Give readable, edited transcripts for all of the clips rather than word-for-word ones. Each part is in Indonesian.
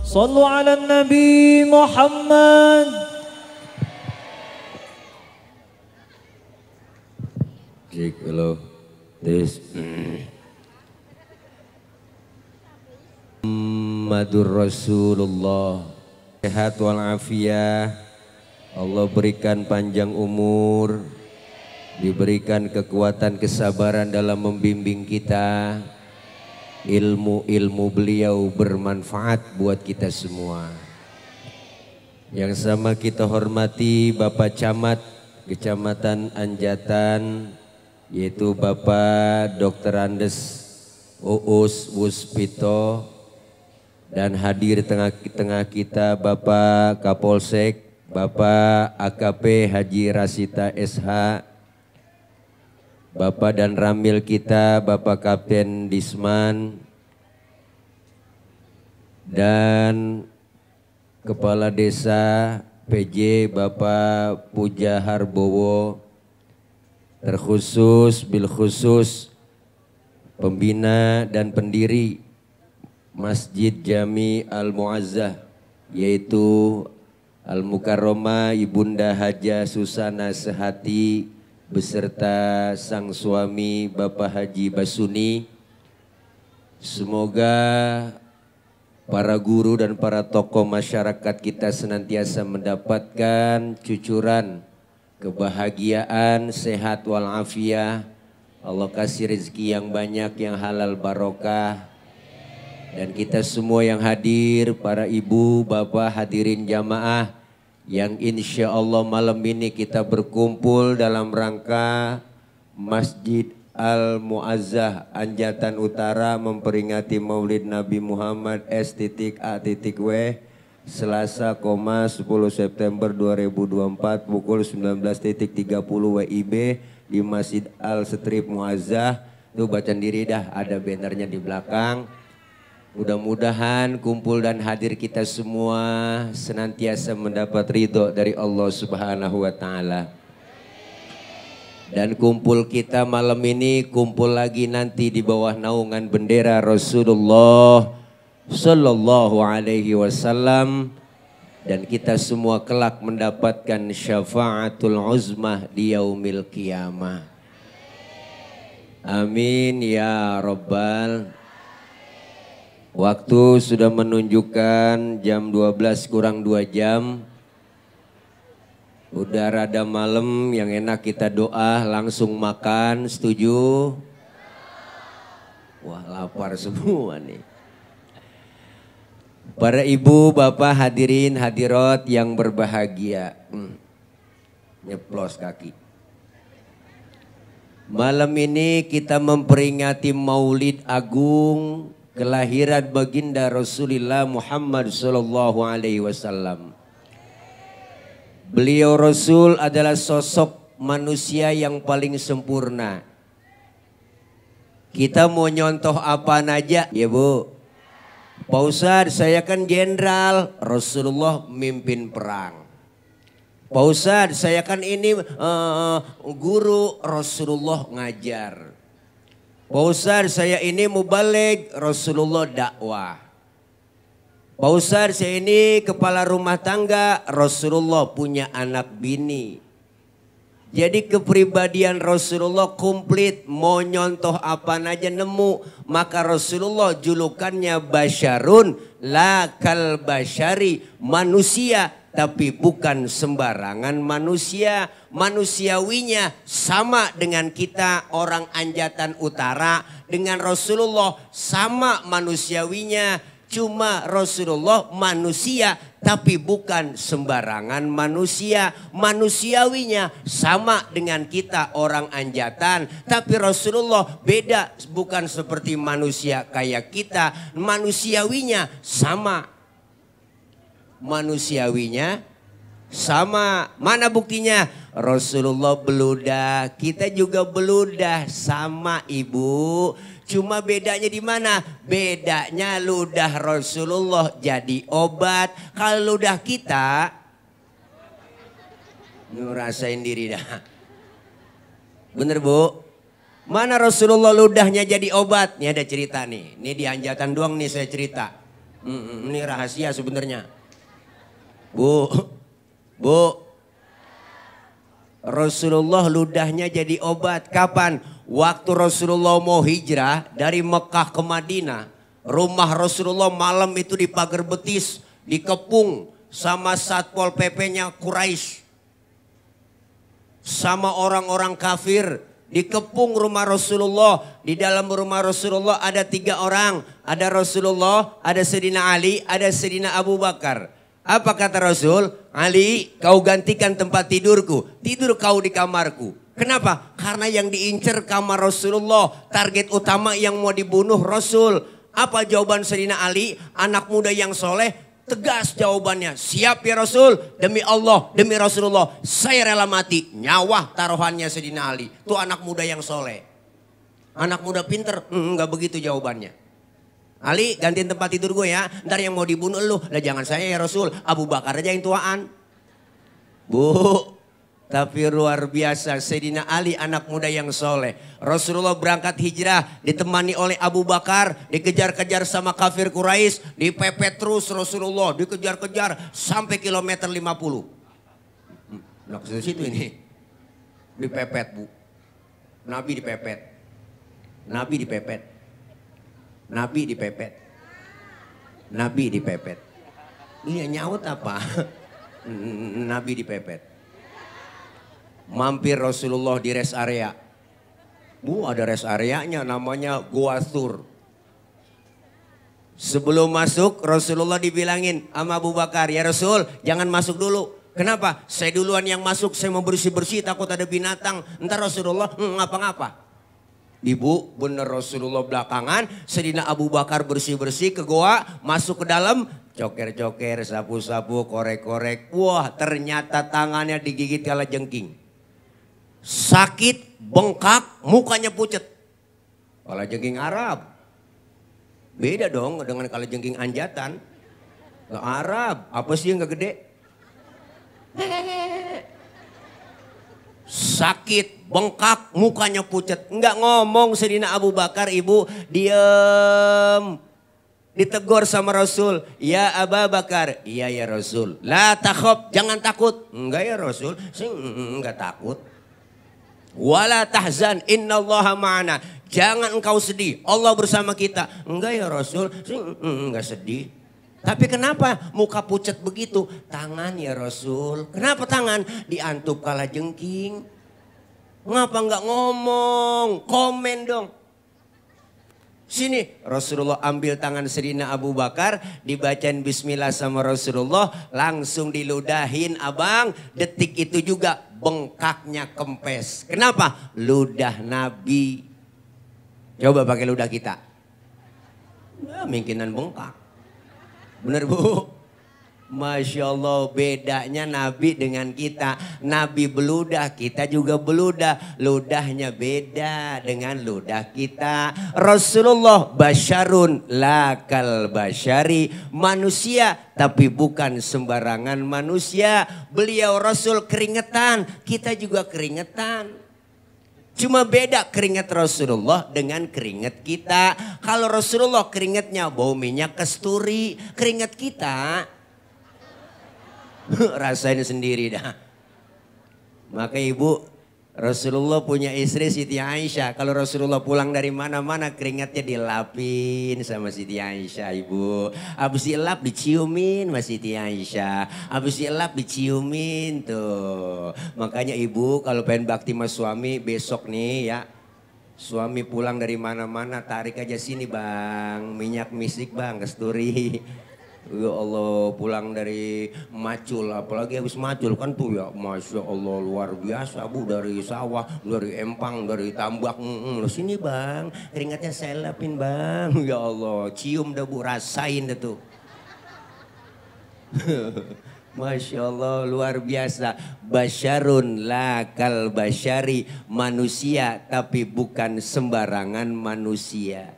صلوا على النبي محمد. Cek halo. Tes. Muhammadur Rasulullah. Sehat walafiat. Allah berikan panjang umur, diberikan kekuatan kesabaran dalam membimbing kita. Ilmu-ilmu beliau bermanfaat buat kita semua. Yang sama kita hormati Bapak Camat Kecamatan Anjatan, yaitu Bapak Dr. Andes Uus Wuspito, dan hadir tengah-tengah kita Bapak Kapolsek, Bapak AKP Haji Rasita SH, Bapak dan Ramil kita Bapak Kapten Disman, dan Kepala Desa PJ Bapak Puja Harbowo, terkhusus bilkhusus pembina dan pendiri Masjid Jami Al-Muazzah, yaitu Al-Mukarromah Ibunda Haja Susana Sehati beserta sang suami Bapak Haji Basuni. Semoga para guru dan para tokoh masyarakat kita senantiasa mendapatkan cucuran kebahagiaan, sehat walafiat. Allah kasih rezeki yang banyak, yang halal barokah. Dan kita semua yang hadir, para ibu, bapak, hadirin jamaah, yang insya Allah malam ini kita berkumpul dalam rangka Masjid Al-Muazzah Anjatan Utara memperingati Maulid Nabi Muhammad S.A.W Selasa, 10 September 2024 pukul 19.30 WIB di Masjid Al-Strip Muazzah. Tuh baca diri dah, ada bannernya di belakang. Mudah-mudahan kumpul dan hadir kita semua senantiasa mendapat ridho dari Allah Subhanahu wa Ta'ala. Dan kumpul kita malam ini kumpul lagi nanti di bawah naungan bendera Rasulullah Sallallahu Alaihi Wasallam, dan kita semua kelak mendapatkan syafaatul uzmah di yaumil qiyamah. Amin ya Rabbal. Waktu sudah menunjukkan jam 12 kurang 2 jam. Udah rada malam, yang enak kita doa langsung makan, setuju? Wah, lapar semua nih. Para ibu, bapak, hadirin, hadirat yang berbahagia. Nyeplos kaki. Malam ini kita memperingati Maulid Agung kelahiran baginda Rasulullah Muhammad sallallahu alaihi wasallam. Beliau Rasul adalah sosok manusia yang paling sempurna. Kita mau nyontoh apa aja, ya Bu? Pak Ustadz, saya kan jenderal, Rasulullah mimpin perang. Pak Ustadz, saya kan ini guru, Rasulullah ngajar. Pak Ustadz, saya ini mubaligh, Rasulullah dakwah. Pak Ustadz, saya ini kepala rumah tangga, Rasulullah punya anak bini. Jadi kepribadian Rasulullah komplit, mau nyontoh apa aja nemu. Maka Rasulullah julukannya basyarun la kal basyari, manusia tapi bukan sembarangan manusia. Manusiawinya sama dengan kita orang Anjatan Utara, dengan Rasulullah sama manusiawinya. Cuma Rasulullah manusia tapi bukan sembarangan manusia. Manusiawinya sama dengan kita orang Anjatan, tapi Rasulullah beda, bukan seperti manusia kayak kita. Manusiawinya sama. Manusiawinya sama. Mana buktinya? Rasulullah beludah, kita juga beludah sama ibu. Cuma bedanya di mana? Bedanya ludah Rasulullah jadi obat. Kalau ludah kita, ngerasain diri dah. Bener Bu? Mana Rasulullah ludahnya jadi obat? Ini ada cerita nih. Ini di Anjatan doang nih saya cerita. Ini rahasia sebenarnya. Bu, Rasulullah ludahnya jadi obat. Kapan? Waktu Rasulullah mau hijrah dari Mekah ke Madinah. Rumah Rasulullah malam itu di pagar betis, dikepung sama Satpol PP-nya Quraisy. Sama orang-orang kafir. Dikepung rumah Rasulullah. Di dalam rumah Rasulullah ada 3 orang. Ada Rasulullah, ada Sayyidina Ali, ada Sayyidina Abu Bakar. Apa kata Rasul? Ali, kau gantikan tempat tidurku. Tidur kau di kamarku. Kenapa? Karena yang diincar kamar Rasulullah. Target utama yang mau dibunuh Rasul. Apa jawaban Sayyidina Ali? Anak muda yang soleh. Tegas jawabannya. Siap ya Rasul. Demi Allah, demi Rasulullah. Saya rela mati. Nyawa taruhannya Sayyidina Ali. Itu anak muda yang soleh. Anak muda pinter. Enggak begitu jawabannya. Ali, gantiin tempat tidur gue ya. Ntar yang mau dibunuh lu. Lah jangan saya ya Rasul. Abu Bakar aja yang tuaan. Bu, tapi luar biasa. Sayyidina Ali anak muda yang soleh. Rasulullah berangkat hijrah. Ditemani oleh Abu Bakar. Dikejar-kejar sama kafir Quraisy. Dipepet terus Rasulullah. Dikejar-kejar sampai kilometer 50. Nah ke situ ini. Dipepet bu. Nabi dipepet. Nabi dipepet. Nabi dipepet. Nabi dipepet. Iya nyaut apa? Nabi dipepet. Mampir Rasulullah di rest area. Bu ada rest areanya namanya Gua Thur. Sebelum masuk Rasulullah dibilangin sama Abu Bakar. Ya Rasul jangan masuk dulu. Kenapa? Saya duluan yang masuk. Saya mau bersih-bersih takut ada binatang. Ntar Rasulullah ngapa-ngapa. Ibu bener Rasulullah belakangan. Sayyidina Abu Bakar bersih-bersih ke goa. Masuk ke dalam. Coker-coker, sapu-sapu, korek-korek. Wah ternyata tangannya digigit kalajengking. Sakit, bengkak, mukanya pucet. Kalajengking Arab. Beda dong dengan kalajengking anjatan. Gak Arab. Apa sih yang gak gede? Sakit, bengkak, mukanya pucat. Enggak ngomong Sayyidina Abu Bakar, ibu diem. Ditegur sama Rasul. Ya Abu Bakar. Iya ya Rasul. La takhaf, jangan takut. Enggak ya Rasul. Enggak takut. Wala tahzan, innallaha ma'ana. Jangan engkau sedih, Allah bersama kita. Enggak ya Rasul. Enggak sedih. Tapi kenapa muka pucat begitu? Tangan ya Rasul. Kenapa tangan? Diantup kalajengking. Ngapa nggak ngomong? Komen dong. Sini Rasulullah ambil tangan Sayyidina Abu Bakar. Dibacain bismillah sama Rasulullah. Langsung diludahin abang. Detik itu juga bengkaknya kempes. Kenapa? Ludah Nabi. Coba pakai ludah kita. Nah, mungkinan bengkak. Bener bu? Masya Allah bedanya Nabi dengan kita. Nabi beludah, kita juga beludah. Ludahnya beda dengan ludah kita. Rasulullah basyarun lakal basyari. Manusia tapi bukan sembarangan manusia. Beliau Rasul keringetan, kita juga keringetan. Cuma beda keringat Rasulullah dengan keringat kita. Kalau Rasulullah keringatnya bau minyak kasturi. Keringat kita rasain sendiri dah. Maka ibu Rasulullah punya istri Siti Aisyah. Kalau Rasulullah pulang dari mana-mana keringatnya dilapin sama Siti Aisyah ibu. Habis dilap diciumin sama Siti Aisyah. Habis dilap diciumin tuh. Makanya ibu kalau pengen bakti sama suami besok nih ya. Suami pulang dari mana-mana tarik aja sini bang. Minyak misik bang kasturi. Ya Allah pulang dari macul apalagi habis macul kan tuh ya Masya Allah luar biasa bu dari sawah dari empang dari tambak sini bang keringatnya saya lapin bang ya Allah cium dah bu rasain dah tuh. Masya Allah luar biasa. Basyarun lakal basyari manusia tapi bukan sembarangan manusia.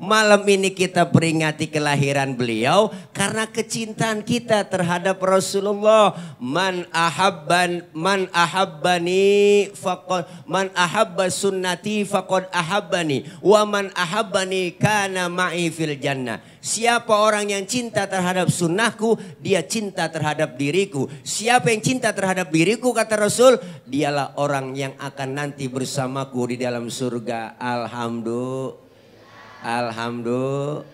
Malam ini kita peringati kelahiran beliau karena kecintaan kita terhadap Rasulullah. Man ahabbani faqad man ahabba sunnati faqad ahabbani wa man ahabbani kana ma'i fil jannah. Siapa orang yang cinta terhadap sunnahku, dia cinta terhadap diriku. Siapa yang cinta terhadap diriku, kata Rasul, dialah orang yang akan nanti bersamaku di dalam surga. Alhamdulillah.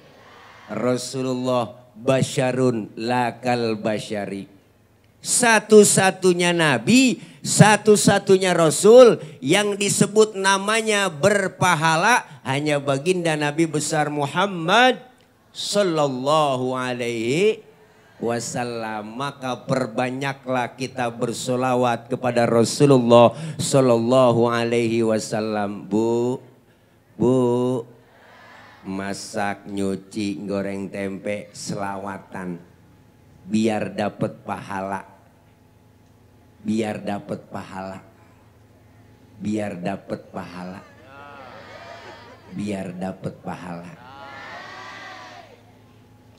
Rasulullah basyarun lakal basyari. Satu-satunya nabi, satu-satunya rasul yang disebut namanya berpahala hanya baginda Nabi besar Muhammad sallallahu alaihi wasallam. Maka perbanyaklah kita bersolawat kepada Rasulullah sallallahu alaihi wasallam. Bu, masak, nyuci, goreng tempe, selawatan biar dapat pahala. Biar dapat pahala. Biar dapat pahala. Biar dapat pahala.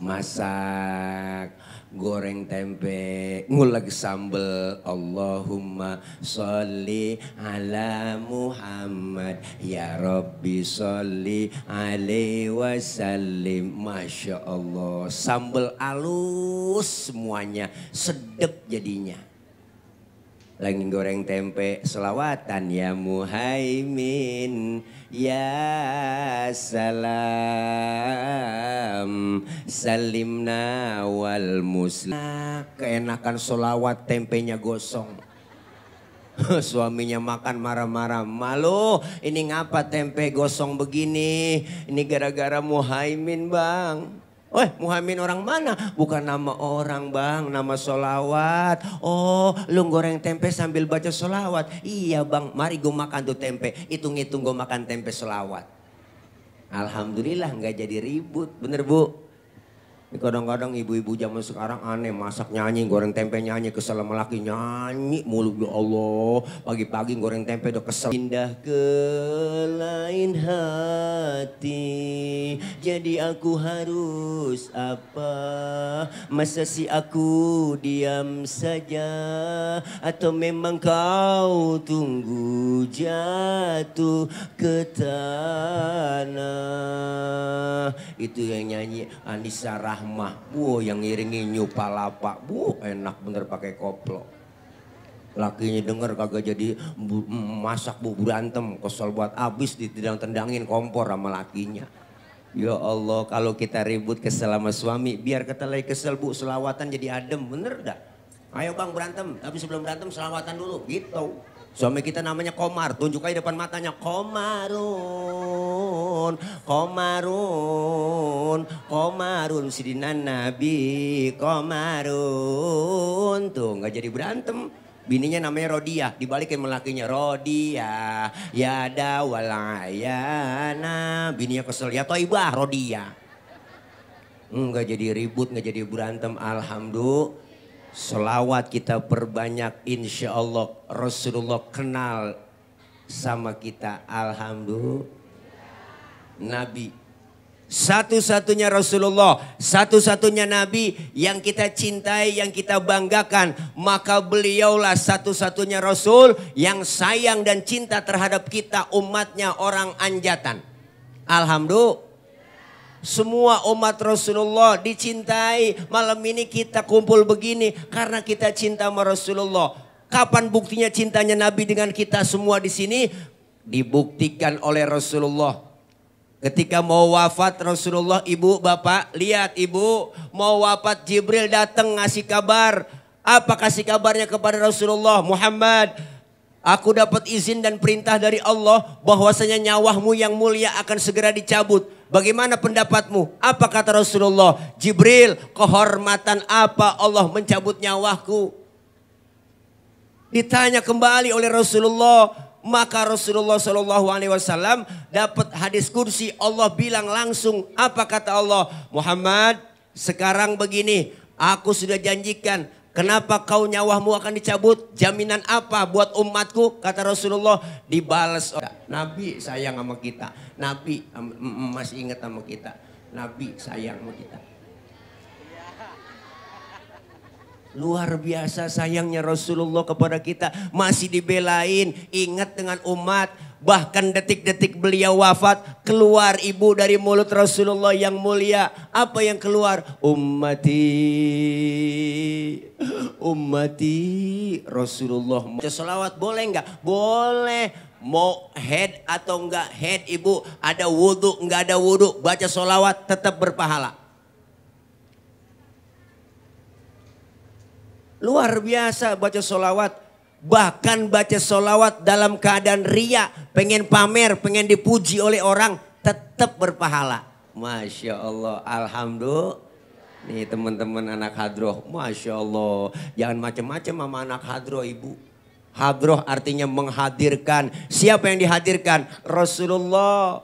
Masak, goreng tempe, nguleg sambel. Allahumma sholli ala Muhammad, ya Rabbi sholli alaihi wasallim. Masya Allah, sambel halus semuanya, sedep jadinya. Lagi goreng tempe, selawatan ya Muhaimin, ya salam, salimna wal muslim. Keenakan selawat, tempenya gosong. Suaminya makan marah-marah, malu ini ngapa tempe gosong begini? Ini gara-gara Muhaimin bang. Muhaimin orang mana? Bukan nama orang bang, nama solawat. Oh, lu goreng tempe sambil baca solawat. Iya bang, mari gue makan tuh tempe. Hitung-hitung gue makan tempe solawat. Alhamdulillah nggak jadi ribut, bener bu? Kadang-kadang ibu-ibu zaman sekarang aneh, masak nyanyi, goreng tempe nyanyi, kesel sama laki nyanyi mulu. Ya Allah, pagi-pagi goreng tempe udah kesel. Pindah ke lain hati, jadi aku harus apa? Masa si aku diam saja, atau memang kau tunggu jatuh ke tanah? Itu yang nyanyi Anissa Rahmah. Yang ngiringi Nyupalapa. Enak bener pakai koplo. Lakinya denger kagak jadi masak berantem. Kesel buat abis ditendang-tendangin kompor sama lakinya. Ya Allah, kalau kita ribut kesel sama suami, biar kita lagi kesel bu, selawatan jadi adem, bener dah. Ayo bang berantem, tapi sebelum berantem selawatan dulu, gitu. Suami kita namanya Komar, tunjuk aja depan matanya. Komarun, Komarun, Komarun, sidinan Nabi, Komarun. Tuh gak jadi berantem. Bininya namanya Rodia, dibalikin melakinya. Rodia, ya dawalayana. Bininya kesel, ya toibah Rodia. Gak jadi ribut, gak jadi berantem, alhamdulillah. Selawat kita perbanyak, insya Allah Rasulullah kenal sama kita. Alhamdulillah. Nabi satu-satunya Rasulullah, satu-satunya Nabi yang kita cintai, yang kita banggakan. Maka beliaulah satu-satunya Rasul yang sayang dan cinta terhadap kita, umatnya, orang anjatan. Alhamdulillah. Semua umat Rasulullah dicintai. Malam ini kita kumpul begini karena kita cinta sama Rasulullah. Kapan buktinya cintanya Nabi dengan kita semua di sini? Dibuktikan oleh Rasulullah. Ketika mau wafat Rasulullah, ibu bapak lihat, ibu mau wafat Jibril datang ngasih kabar. Apa kasih kabarnya kepada Rasulullah? Muhammad, aku dapat izin dan perintah dari Allah bahwasanya nyawamu yang mulia akan segera dicabut. Bagaimana pendapatmu? Apa kata Rasulullah? Jibril, kehormatan apa Allah mencabut nyawaku? Ditanya kembali oleh Rasulullah. Maka Rasulullah SAW dapat hadis kursi. Allah bilang langsung, apa kata Allah? Muhammad, sekarang begini, aku sudah janjikan. Kenapa kau nyawamu akan dicabut? Jaminan apa buat umatku? Kata Rasulullah, dibalas. Nabi sayang sama kita. Nabi masih ingat sama kita. Nabi sayang sama kita. Luar biasa sayangnya Rasulullah kepada kita. Masih dibelain. Ingat dengan umat. bahkan detik-detik beliau wafat, keluar ibu dari mulut Rasulullah yang mulia. Apa yang keluar? Ummati, ummati. Rasulullah baca sholawat boleh enggak? Boleh. Mau head atau enggak head ibu, ada wudhu enggak ada wudhu, baca sholawat tetap berpahala. Luar biasa baca sholawat. Bahkan baca sholawat dalam keadaan ria, pengen pamer, pengen dipuji oleh orang, tetap berpahala. Masya Allah, alhamdulillah. Nih teman-teman anak hadroh, Masya Allah. Jangan macam-macam sama anak hadroh ibu. Hadroh artinya menghadirkan. Siapa yang dihadirkan? Rasulullah.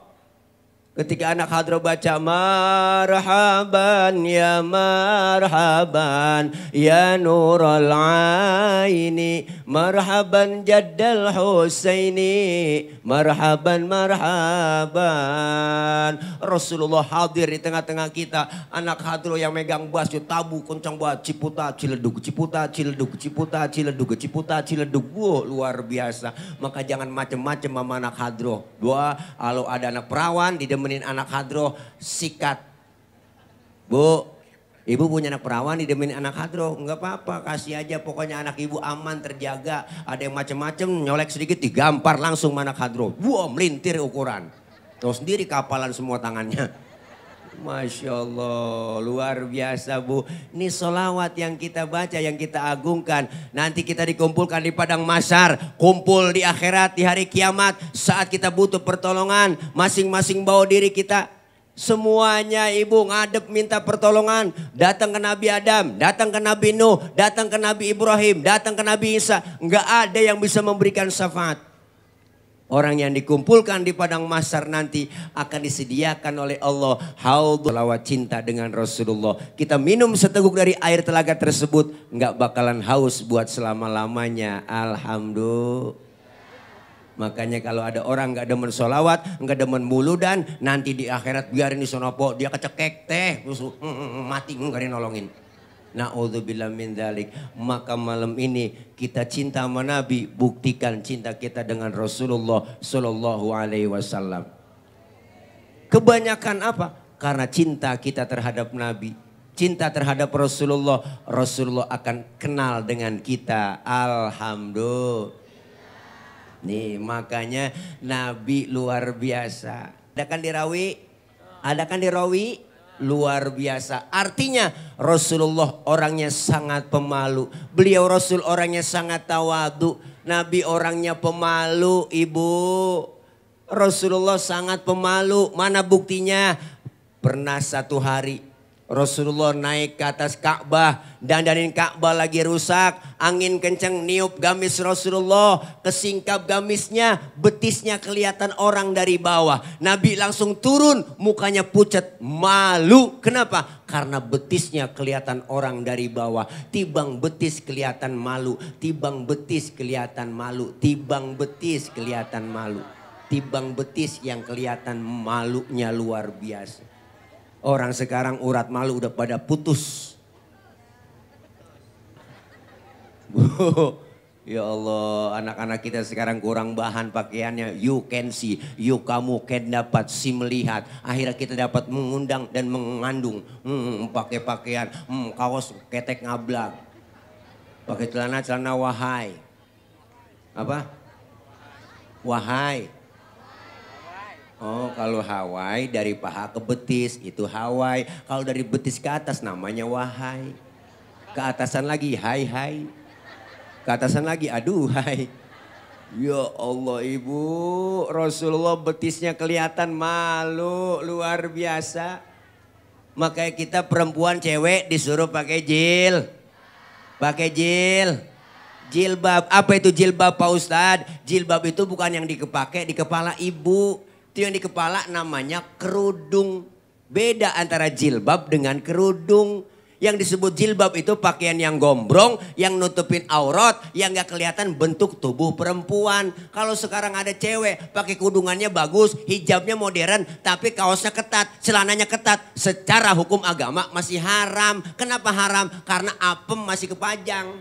Ketika anak hadroh baca marhaban ya marhaban ya nurul aini marhaban jaddal husaini marhaban marhaban. Rasulullah hadir di tengah-tengah kita. Anak hadroh yang megang bass tabu kencang banget, ciputa ciledug ciputa ciledug ciputa ciledug ciputa ciledug. Wow, luar biasa. Maka jangan macem-macem sama anak hadroh. Dua, kalau ada anak perawan didemenin anak hadroh, sikat. Bu, ibu punya anak perawan didemenin anak hadroh, enggak apa-apa, kasih aja, pokoknya anak ibu aman, terjaga. Ada yang macem-macem, nyolek sedikit digampar langsung sama anak hadroh. Wow, melintir ukuran. Tahu sendiri kapalan semua tangannya. Masya Allah, luar biasa bu. Ini sholawat yang kita baca, yang kita agungkan. Nanti kita dikumpulkan di padang mahsyar, kumpul di akhirat, di hari kiamat. Saat kita butuh pertolongan, masing-masing bawa diri kita. Semuanya ibu ngadep minta pertolongan. Datang ke Nabi Adam, datang ke Nabi Nuh, datang ke Nabi Ibrahim, datang ke Nabi Isa. Enggak ada yang bisa memberikan syafaat. Orang yang dikumpulkan di padang mahsyar nanti akan disediakan oleh Allah haud selawat cinta dengan Rasulullah. Kita minum seteguk dari air telaga tersebut, nggak bakalan haus buat selama-lamanya. Alhamdulillah. Makanya kalau ada orang nggak demen sholawat, nggak demen muludan, nanti di akhirat biarin di sonopo dia kecekek teh, mati nggak nolongin. Na'udzubillah min dzalik. Maka malam ini kita cinta sama Nabi, buktikan cinta kita dengan Rasulullah Sallallahu Alaihi Wasallam. Kebanyakan apa? Karena cinta kita terhadap Nabi, cinta terhadap Rasulullah, Rasulullah akan kenal dengan kita. Alhamdulillah. Nih makanya Nabi luar biasa. Ada kan dirawi? Ada kan dirawi? Luar biasa. Artinya Rasulullah orangnya sangat pemalu. Beliau Rasul orangnya sangat tawadu. Nabi orangnya pemalu ibu. Rasulullah sangat pemalu. Mana buktinya? Pernah satu hari Rasulullah naik ke atas Ka'bah, dandanin Ka'bah lagi rusak, angin kenceng niup gamis Rasulullah, kesingkap gamisnya, betisnya kelihatan orang dari bawah. Nabi langsung turun, mukanya pucat, malu. Kenapa? Karena betisnya kelihatan orang dari bawah. Tibang betis kelihatan malu, tibang betis kelihatan malu, tibang betis kelihatan malu. Tibang betis yang kelihatan malunya luar biasa. Orang sekarang urat malu udah pada putus. Ya Allah, anak-anak kita sekarang kurang bahan pakaiannya. You can see, kamu can dapat, si melihat. Akhirnya kita dapat mengundang dan mengandung. Pakai pakaian, kaos ketek ngablak. Pakai celana wahai. Apa? Wahai. Oh kalau Hawaii dari paha ke betis itu Hawaii. Kalau dari betis ke atas namanya wahai. Keatasan lagi hai. Keatasan lagi aduhai. Ya Allah ibu, Rasulullah betisnya kelihatan malu luar biasa. Makanya kita perempuan cewek disuruh pakai pakai jilbab. Apa itu jilbab Pak Ustadz? Jilbab itu bukan yang dipakai di kepala ibu. Itu yang di kepala namanya kerudung. Beda antara jilbab dengan kerudung. Yang disebut jilbab itu pakaian yang gombrong, yang nutupin aurat, yang gak kelihatan bentuk tubuh perempuan. Kalau sekarang ada cewek pakai kudungannya bagus, hijabnya modern, tapi kaosnya ketat, celananya ketat. Secara hukum agama masih haram. Kenapa haram? Karena apem masih kepajang.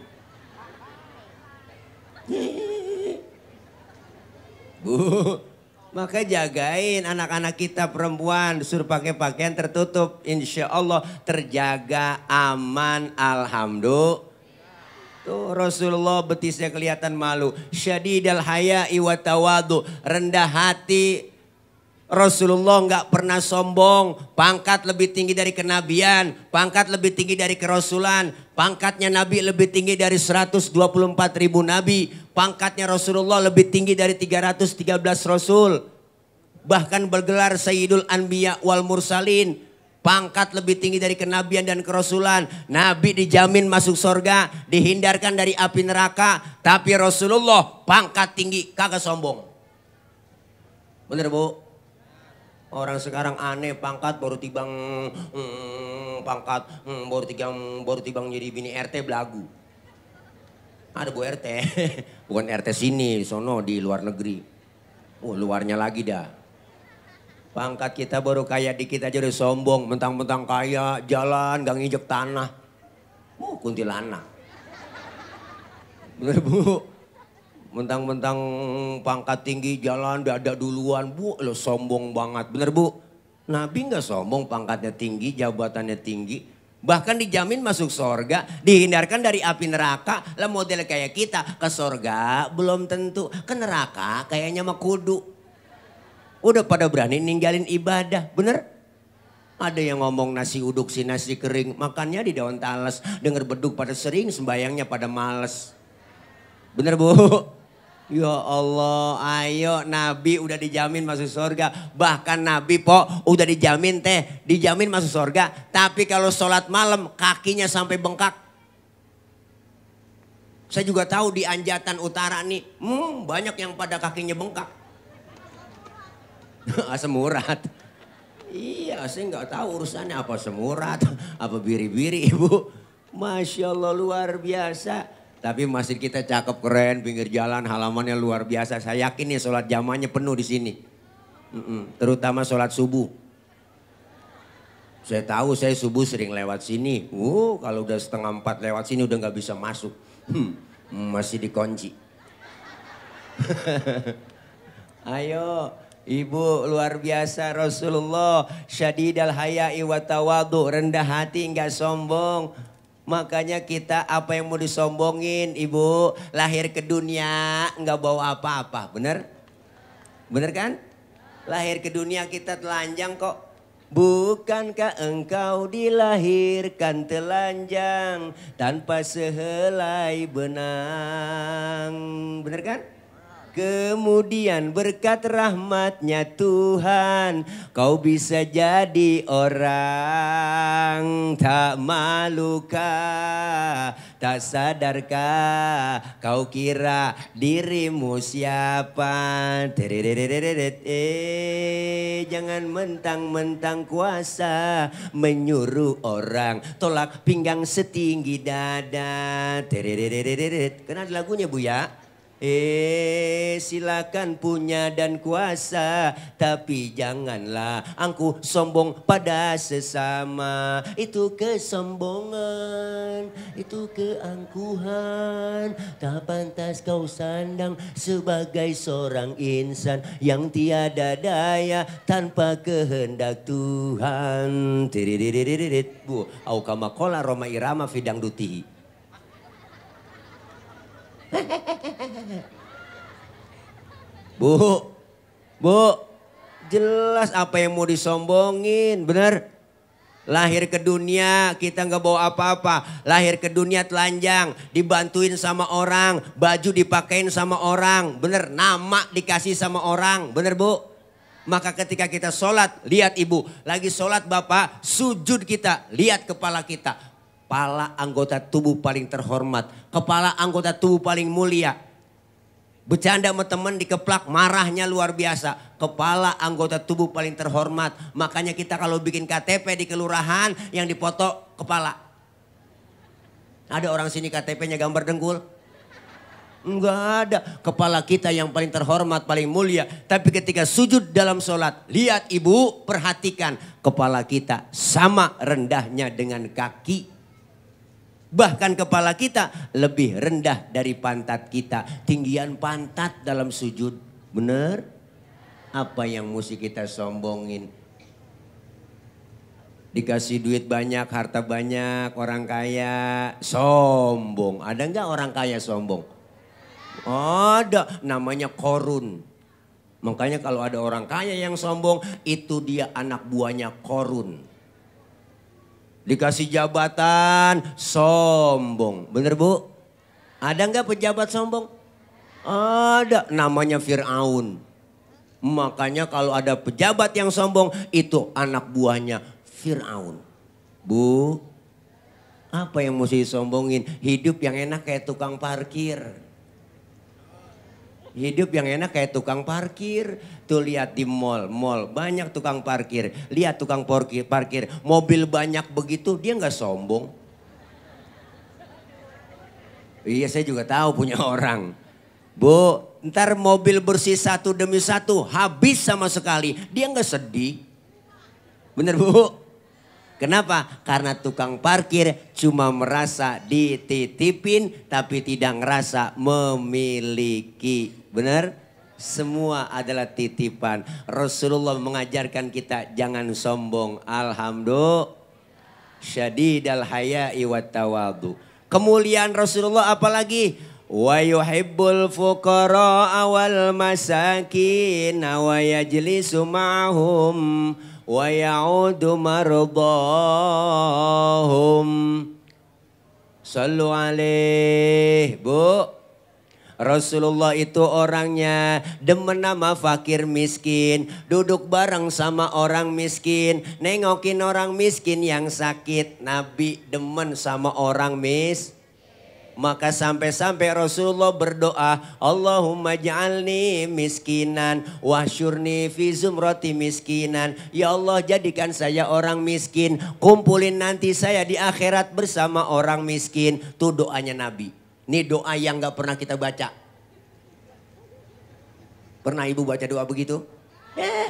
Bu, maka jagain anak-anak kita perempuan, suruh pakai pakaian tertutup. Insya Allah terjaga aman, alhamdulillah. Tuh Rasulullah betisnya kelihatan malu. Syadidal haya'i wa tawadu, rendah hati. Rasulullah nggak pernah sombong, pangkat lebih tinggi dari kenabian, pangkat lebih tinggi dari kerasulan, pangkatnya Nabi lebih tinggi dari 124.000 Nabi, pangkatnya Rasulullah lebih tinggi dari 313 Rasul, bahkan bergelar Sayyidul Anbiya wal Mursalin, pangkat lebih tinggi dari kenabian dan kerasulan. Nabi dijamin masuk surga, dihindarkan dari api neraka, tapi Rasulullah pangkat tinggi kagak sombong. Bener Bu? Orang sekarang aneh pangkat baru tibang baru tibang jadi bini RT belagu. Ada Bu RT, bukan RT sini, sono di luar negeri. Oh luarnya lagi dah. Pangkat kita baru kaya dikit aja udah sombong, mentang-mentang kaya, jalan gak nginjek tanah. Kuntilanak. Bener Bu? Mentang-mentang pangkat tinggi jalan dada duluan, Bu, lo sombong banget. Bener Bu? Nabi nggak sombong, pangkatnya tinggi, jabatannya tinggi. Bahkan dijamin masuk sorga, dihindarkan dari api neraka. Lah model kayak kita, ke sorga belum tentu, ke neraka kayaknya mah kudu. Udah pada berani ninggalin ibadah, bener? Ada yang ngomong nasi uduk si nasi kering, makannya di daun talas. Denger beduk pada sering, sembayangnya pada males. Bener Bu? Ya Allah, ayo Nabi udah dijamin masuk surga. Bahkan Nabi udah dijamin dijamin masuk surga. Tapi kalau sholat malam kakinya sampai bengkak. Saya juga tahu di Anjatan Utara nih, banyak yang pada kakinya bengkak. Asam urat. Iya, saya nggak tahu urusannya apa asam urat, apa biri-biri Ibu. Masya Allah luar biasa. Tapi masjid kita cakep keren, pinggir jalan halamannya luar biasa. Saya yakin nih sholat jamaahnya penuh di sini. Terutama sholat subuh. Saya tahu saya subuh sering lewat sini. Kalau udah 3:30 lewat sini udah nggak bisa masuk. Masih dikunci. Ayo Ibu luar biasa Rasulullah. Syadidal haya'i wa tawadu, rendah hati nggak sombong. Makanya kita apa yang mau disombongin Ibu, lahir ke dunia nggak bawa apa-apa, bener? Bener kan? Lahir ke dunia kita telanjang kok. Bukankah engkau dilahirkan telanjang tanpa sehelai benang, bener kan? Kemudian berkat rahmatnya Tuhan kau bisa jadi orang. Tak malukah, tak sadarkah kau kira dirimu siapa? Jangan mentang-mentang kuasa menyuruh orang tolak pinggang setinggi dada. Kenal lagunya Bu ya? Silakan punya dan kuasa, tapi janganlah angkuh sombong pada sesama. Itu kesombongan, itu keangkuhan. Tak pantas kau sandang sebagai seorang insan yang tiada daya tanpa kehendak Tuhan. Bu, au kama qala Roma Irama fidang dutihi. Bu, jelas apa yang mau disombongin, bener? Lahir ke dunia kita nggak bawa apa-apa, lahir ke dunia telanjang, dibantuin sama orang, baju dipakein sama orang, bener? Nama dikasih sama orang, bener Bu? Maka ketika kita sholat, lihat Ibu, lagi sholat Bapak, sujud kita, lihat kepala kita. Kepala anggota tubuh paling terhormat, kepala anggota tubuh paling mulia. Bercanda sama temen dikeplak, marahnya luar biasa. Kepala anggota tubuh paling terhormat. Makanya kita kalau bikin KTP di kelurahan yang dipoto kepala. Ada orang sini KTP-nya gambar dengkul? Enggak ada. Kepala kita yang paling terhormat, paling mulia. Tapi ketika sujud dalam sholat, lihat Ibu, perhatikan. Kepala kita sama rendahnya dengan kaki. Bahkan kepala kita lebih rendah dari pantat kita. Tinggian pantat dalam sujud. Bener? Apa yang mesti kita sombongin? Dikasih duit banyak, harta banyak, orang kaya, sombong. Ada nggak orang kaya sombong? Ada, namanya korun. Makanya kalau ada orang kaya yang sombong, itu dia anak buahnya korun. Dikasih jabatan, sombong. Bener Bu? Ada nggak pejabat sombong? Ada, namanya Fir'aun. Makanya kalau ada pejabat yang sombong, itu anak buahnya Fir'aun. Bu, apa yang mesti disombongin? Hidup yang enak kayak tukang parkir. Hidup yang enak kayak tukang parkir. Tuh lihat di mall banyak tukang parkir. Lihat tukang parkir, mobil banyak begitu, dia nggak sombong. Iya saya juga tahu punya orang. Bu, ntar mobil bersih satu demi satu habis sama sekali. Dia nggak sedih. Bener Bu? Kenapa? Karena tukang parkir cuma merasa dititipin tapi tidak ngerasa memiliki. Benar? Semua adalah titipan. Rasulullah mengajarkan kita jangan sombong. Alhamdulillah. Syadidal haya'i wat tawadu. Kemuliaan Rasulullah apalagi? Wa yuhibbul fuqara wal masakin wa yajlisu ma'hum wa ya'udu mardahum. Sallu alaih. Bu, Rasulullah itu orangnya demen nama fakir miskin. Duduk bareng sama orang miskin. Nengokin orang miskin yang sakit. Nabi demen sama orang Maka sampai-sampai Rasulullah berdoa, Allahumma ja'alni miskinan wahsyurni fi zumrati miskinan. Ya Allah, jadikan saya orang miskin, kumpulin nanti saya di akhirat bersama orang miskin. Tuh doanya Nabi. Ini doa yang gak pernah kita baca. Pernah ibu baca doa begitu?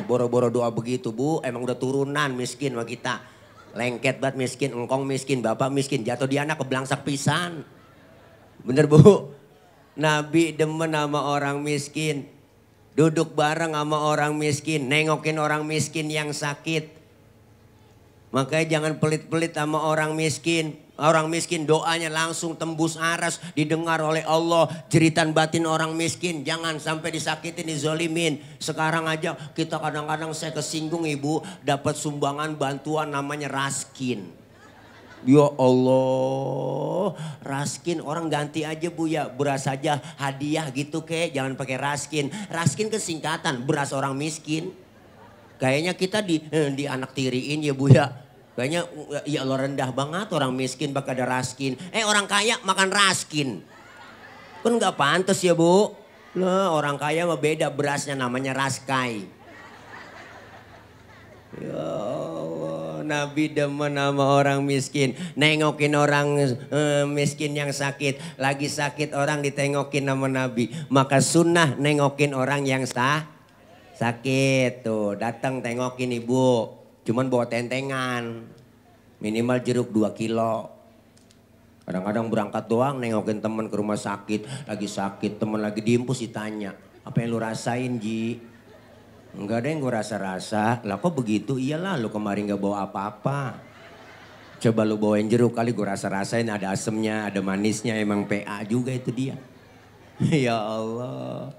Boro-boro doa begitu Bu, emang udah turunan miskin sama kita. Lengket banget miskin, engkong miskin, bapak miskin, jatuh di anak keblangsak pisan. Bener Bu? Nabi demen sama orang miskin. Duduk bareng sama orang miskin. Nengokin orang miskin yang sakit. Makanya jangan pelit-pelit sama orang miskin. Orang miskin doanya langsung tembus aras. Didengar oleh Allah. Jeritan batin orang miskin. Jangan sampai disakitin, dizolimin. Sekarang aja kita kadang-kadang saya kesinggung ibu. Dapat sumbangan bantuan namanya raskin. Ya Allah, raskin orang ganti aja Bu ya, beras aja hadiah gitu kek, jangan pakai raskin. Raskin kesingkatan, beras orang miskin. Kayaknya kita di anak tiriin ya Bu ya. Kayaknya ya Allah rendah banget orang miskin bakal ada raskin. Orang kaya makan raskin. Kan gak pantas ya Bu. Nah orang kaya mah beda, berasnya namanya raskai. Ya Allah, Nabi demen sama orang miskin. Nengokin orang miskin yang sakit. Lagi sakit orang ditengokin sama Nabi. Maka sunnah nengokin orang yang sakit. Tuh datang tengokin ibu. Cuman bawa tentengan. Minimal jeruk 2 kilo. Kadang-kadang berangkat doang nengokin teman ke rumah sakit. Lagi sakit, teman lagi diimpus ditanya. Apa yang lu rasain Ji? Enggak ada yang gue rasa-rasa. Lah kok begitu? Iyalah lu kemarin gak bawa apa-apa. Coba lu bawain jeruk kali gue rasa-rasain ada asemnya, ada manisnya. Emang PA juga itu dia. Ya Allah.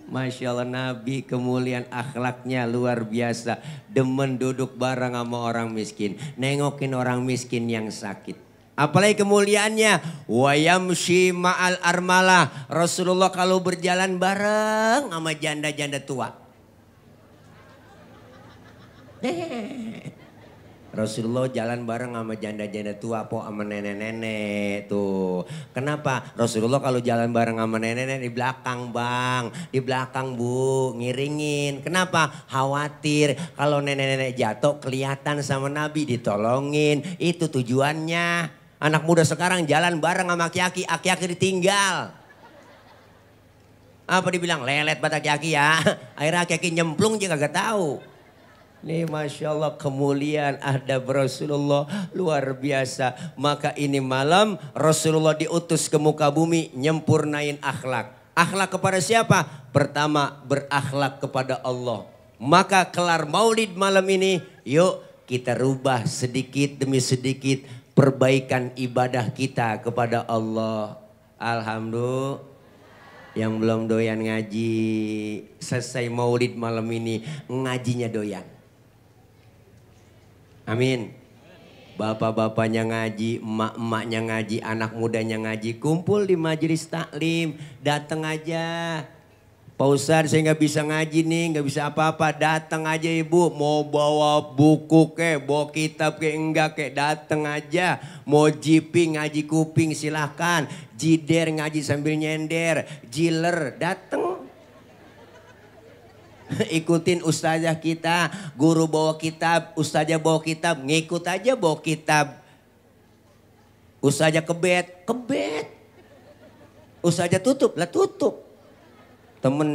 Masya Allah Nabi kemuliaan akhlaknya luar biasa. Demen duduk bareng sama orang miskin. Nengokin orang miskin yang sakit. Apalagi kemuliaannya. Wa yamshi ma'al armalah. Rasulullah kalau berjalan bareng sama janda-janda tua. Rasulullah jalan bareng sama janda-janda tua po sama nenek-nenek tuh. Kenapa? Rasulullah kalau jalan bareng sama nenek-nenek di belakang bang. Di belakang Bu ngiringin. Kenapa? Khawatir kalau nenek-nenek jatuh kelihatan sama Nabi ditolongin. Itu tujuannya. Anak muda sekarang jalan bareng sama aki-aki. Aki-aki ditinggal. Apa dibilang? Lelet banget aki-aki ya. Akhirnya aki-aki nyemplung juga gak tahu. Nih Masya Allah kemuliaan adab Rasulullah luar biasa. Maka ini malam Rasulullah diutus ke muka bumi nyempurnain akhlak. Akhlak kepada siapa? Pertama, berakhlak kepada Allah. Maka kelar maulid malam ini, yuk kita rubah sedikit demi sedikit perbaikan ibadah kita kepada Allah. Alhamdulillah. Yang belum doyan ngaji, selesai maulid malam ini ngajinya doyan. Amin. Bapak-bapaknya ngaji, emak-emaknya ngaji, anak mudanya ngaji, kumpul di majelis taklim, datang aja. Pak Ustadz, saya nggak bisa ngaji nih, nggak bisa apa-apa, datang aja ibu. Mau bawa buku kek, bawa kitab kek, enggak kek, datang aja. Mau jiping, ngaji kuping silahkan. Jider ngaji sambil nyender, jiler datang. Ikutin ustazah kita, guru bawa kitab, ustazah bawa kitab, ngikut aja bawa kitab. Ustazah kebet, kebet. Ustazah tutup, lah tutup. Temen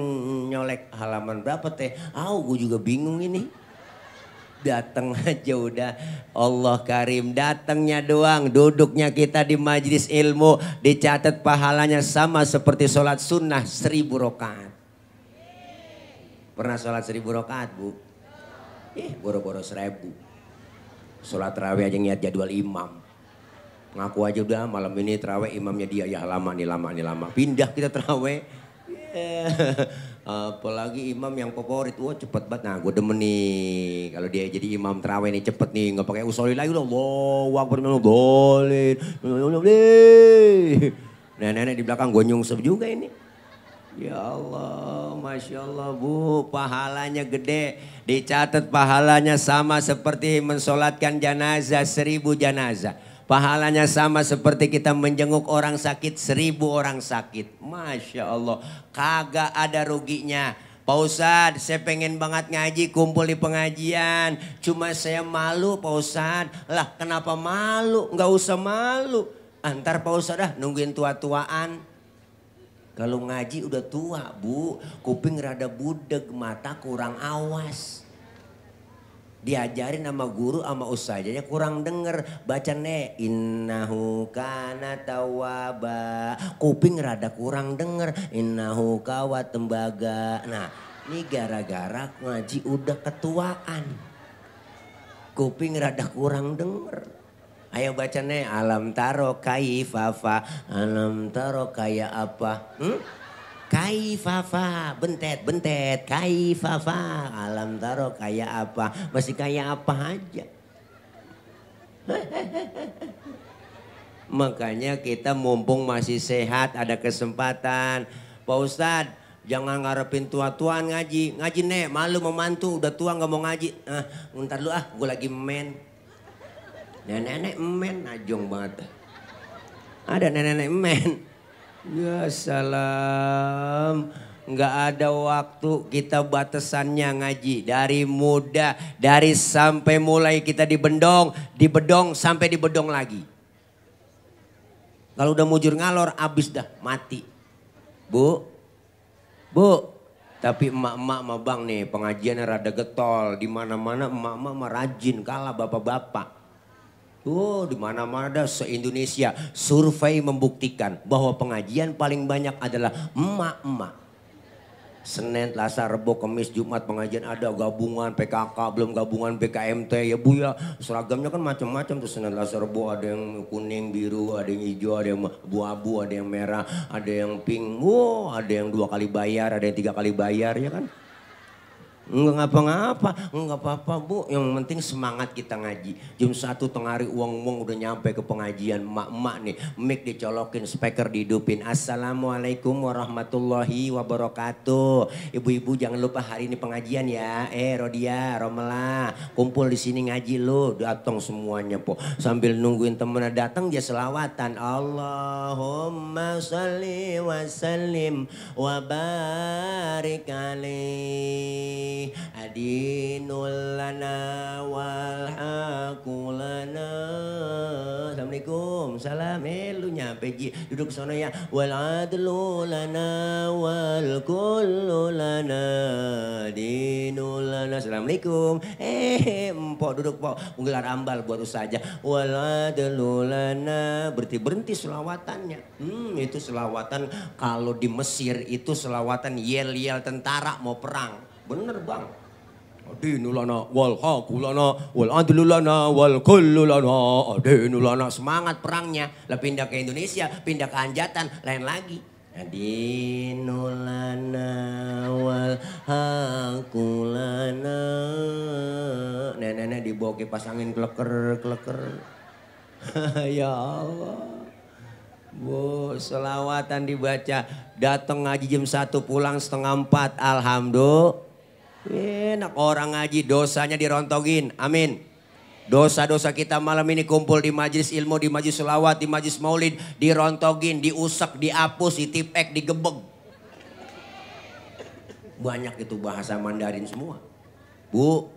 nyolek halaman berapa teh? Gue juga bingung ini. Datang aja udah, Allah karim, datangnya doang, duduknya kita di majelis ilmu, dicatat pahalanya sama seperti sholat sunnah 1000 rakaat. Pernah sholat 1000 rakaat bu? Boro-boro 1000. Sholat terawih aja niat jadwal imam. Ngaku aja udah malam ini terawih imamnya dia, ya lama nih lama. Pindah kita terawih. Apalagi imam yang favorit, wah cepet banget. Nah gue demen nih kalau dia jadi imam terawih nih cepet nih, nggak pakai usolin lagi loh. Wow, akbar boleh. Nenek di belakang gue nyungsep juga ini. Ya Allah, masya Allah bu, pahalanya gede. Dicatat pahalanya sama seperti mensolatkan jenazah 1000 jenazah. Pahalanya sama seperti kita menjenguk orang sakit 1000 orang sakit. Masya Allah, kagak ada ruginya. Pak Ustadz, saya pengen banget ngaji, kumpul di pengajian. Cuma saya malu Pak Ustadz. Lah kenapa malu? Nggak usah malu. Antar Pak Ustadz dah nungguin tua-tuaan. Kalau ngaji udah tua bu, kuping rada budeg, mata kurang awas. Diajarin sama guru sama ustazahnya kurang denger. Baca nek innahu kana tawwaba. Kuping rada kurang denger. Innahu kawat tembaga. Nah ini gara-gara ngaji udah ketuaan. Kuping rada kurang denger. Ayo baca nek alam taro kaifafa. Alam taro kayak apa? Kaifafa, bentet, kaifafa, alam taro kayak apa, masih kayak apa aja. Makanya kita mumpung masih sehat, ada kesempatan. Pak Ustadz, jangan ngarepin tua-tuaan ngaji. Ngaji nek, malu memantu, udah tua gak mau ngaji. Ntar lu gue lagi men. Nenek-nenek men, najong banget. Ada nenek-nenek men. Ya salam, nggak ada waktu kita batasannya ngaji. Dari muda, dari sampai mulai kita di bedong sampai di bedong lagi. Kalau udah mujur ngalor, abis dah mati. Bu, tapi emak-emak mah bang nih pengajiannya rada getol. Di mana-mana emak-emak mah rajin kalah bapak-bapak. Di mana-mana se-Indonesia survei membuktikan bahwa pengajian paling banyak adalah emak-emak. Senin, Selasa, Rebo, Kamis, Jumat pengajian ada, gabungan PKK, belum gabungan PKMT ya bu ya. Seragamnya kan macam-macam tuh Senin, Selasa, Rebo, ada yang kuning, biru, ada yang hijau, ada yang abu-abu, ada yang merah, ada yang pink. Ada yang 2 kali bayar, ada yang 3 kali bayar ya kan. Enggak ngapa-ngapa, enggak apa-apa bu. Yang penting semangat kita ngaji. Jam 1 tengah hari uang udah nyampe ke pengajian. Emak-emak nih, mic dicolokin, speaker dihidupin. Assalamualaikum warahmatullahi wabarakatuh. Ibu-ibu jangan lupa hari ini pengajian ya. Rodia, Romela, kumpul di sini ngaji lo. Datang semuanya po. Sambil nungguin temennya datang dia selawatan. Allahumma sholli wa sallim wa barik alaih. adinul lana wal haqu lana. Assalamualaikum. Salam. Lu nyampe Ji. Duduk sono ya. Wal adlu lana wal kullu lana dinul lana. Assalamualaikum. Empok duduk pok. Menggelar ambal buat usaha aja. Wal adlu lana. Berhenti selawatannya. Itu selawatan kalau di Mesir itu selawatan yel-yel tentara mau perang. Bener bang. Adinulana wal haqulana wal adlulana wal kullulana adinulana. Semangat perangnya. Lah pindah ke Indonesia, pindah ke Anjatan, lain lagi. Adinulana wal haqulana. Nenek-nenek dibawa kipas angin kleker. Ya Allah. Bu, selawatan dibaca. Datang ngaji jam 1, pulang setengah 4. Alhamdulillah. Enak orang ngaji, dosanya dirontogin. Amin. Dosa-dosa kita malam ini kumpul di majelis ilmu, di majelis selawat, di majelis maulid, dirontogin, diusap, dihapus, ditipek, digebeg. Banyak itu bahasa Mandarin semua. Bu,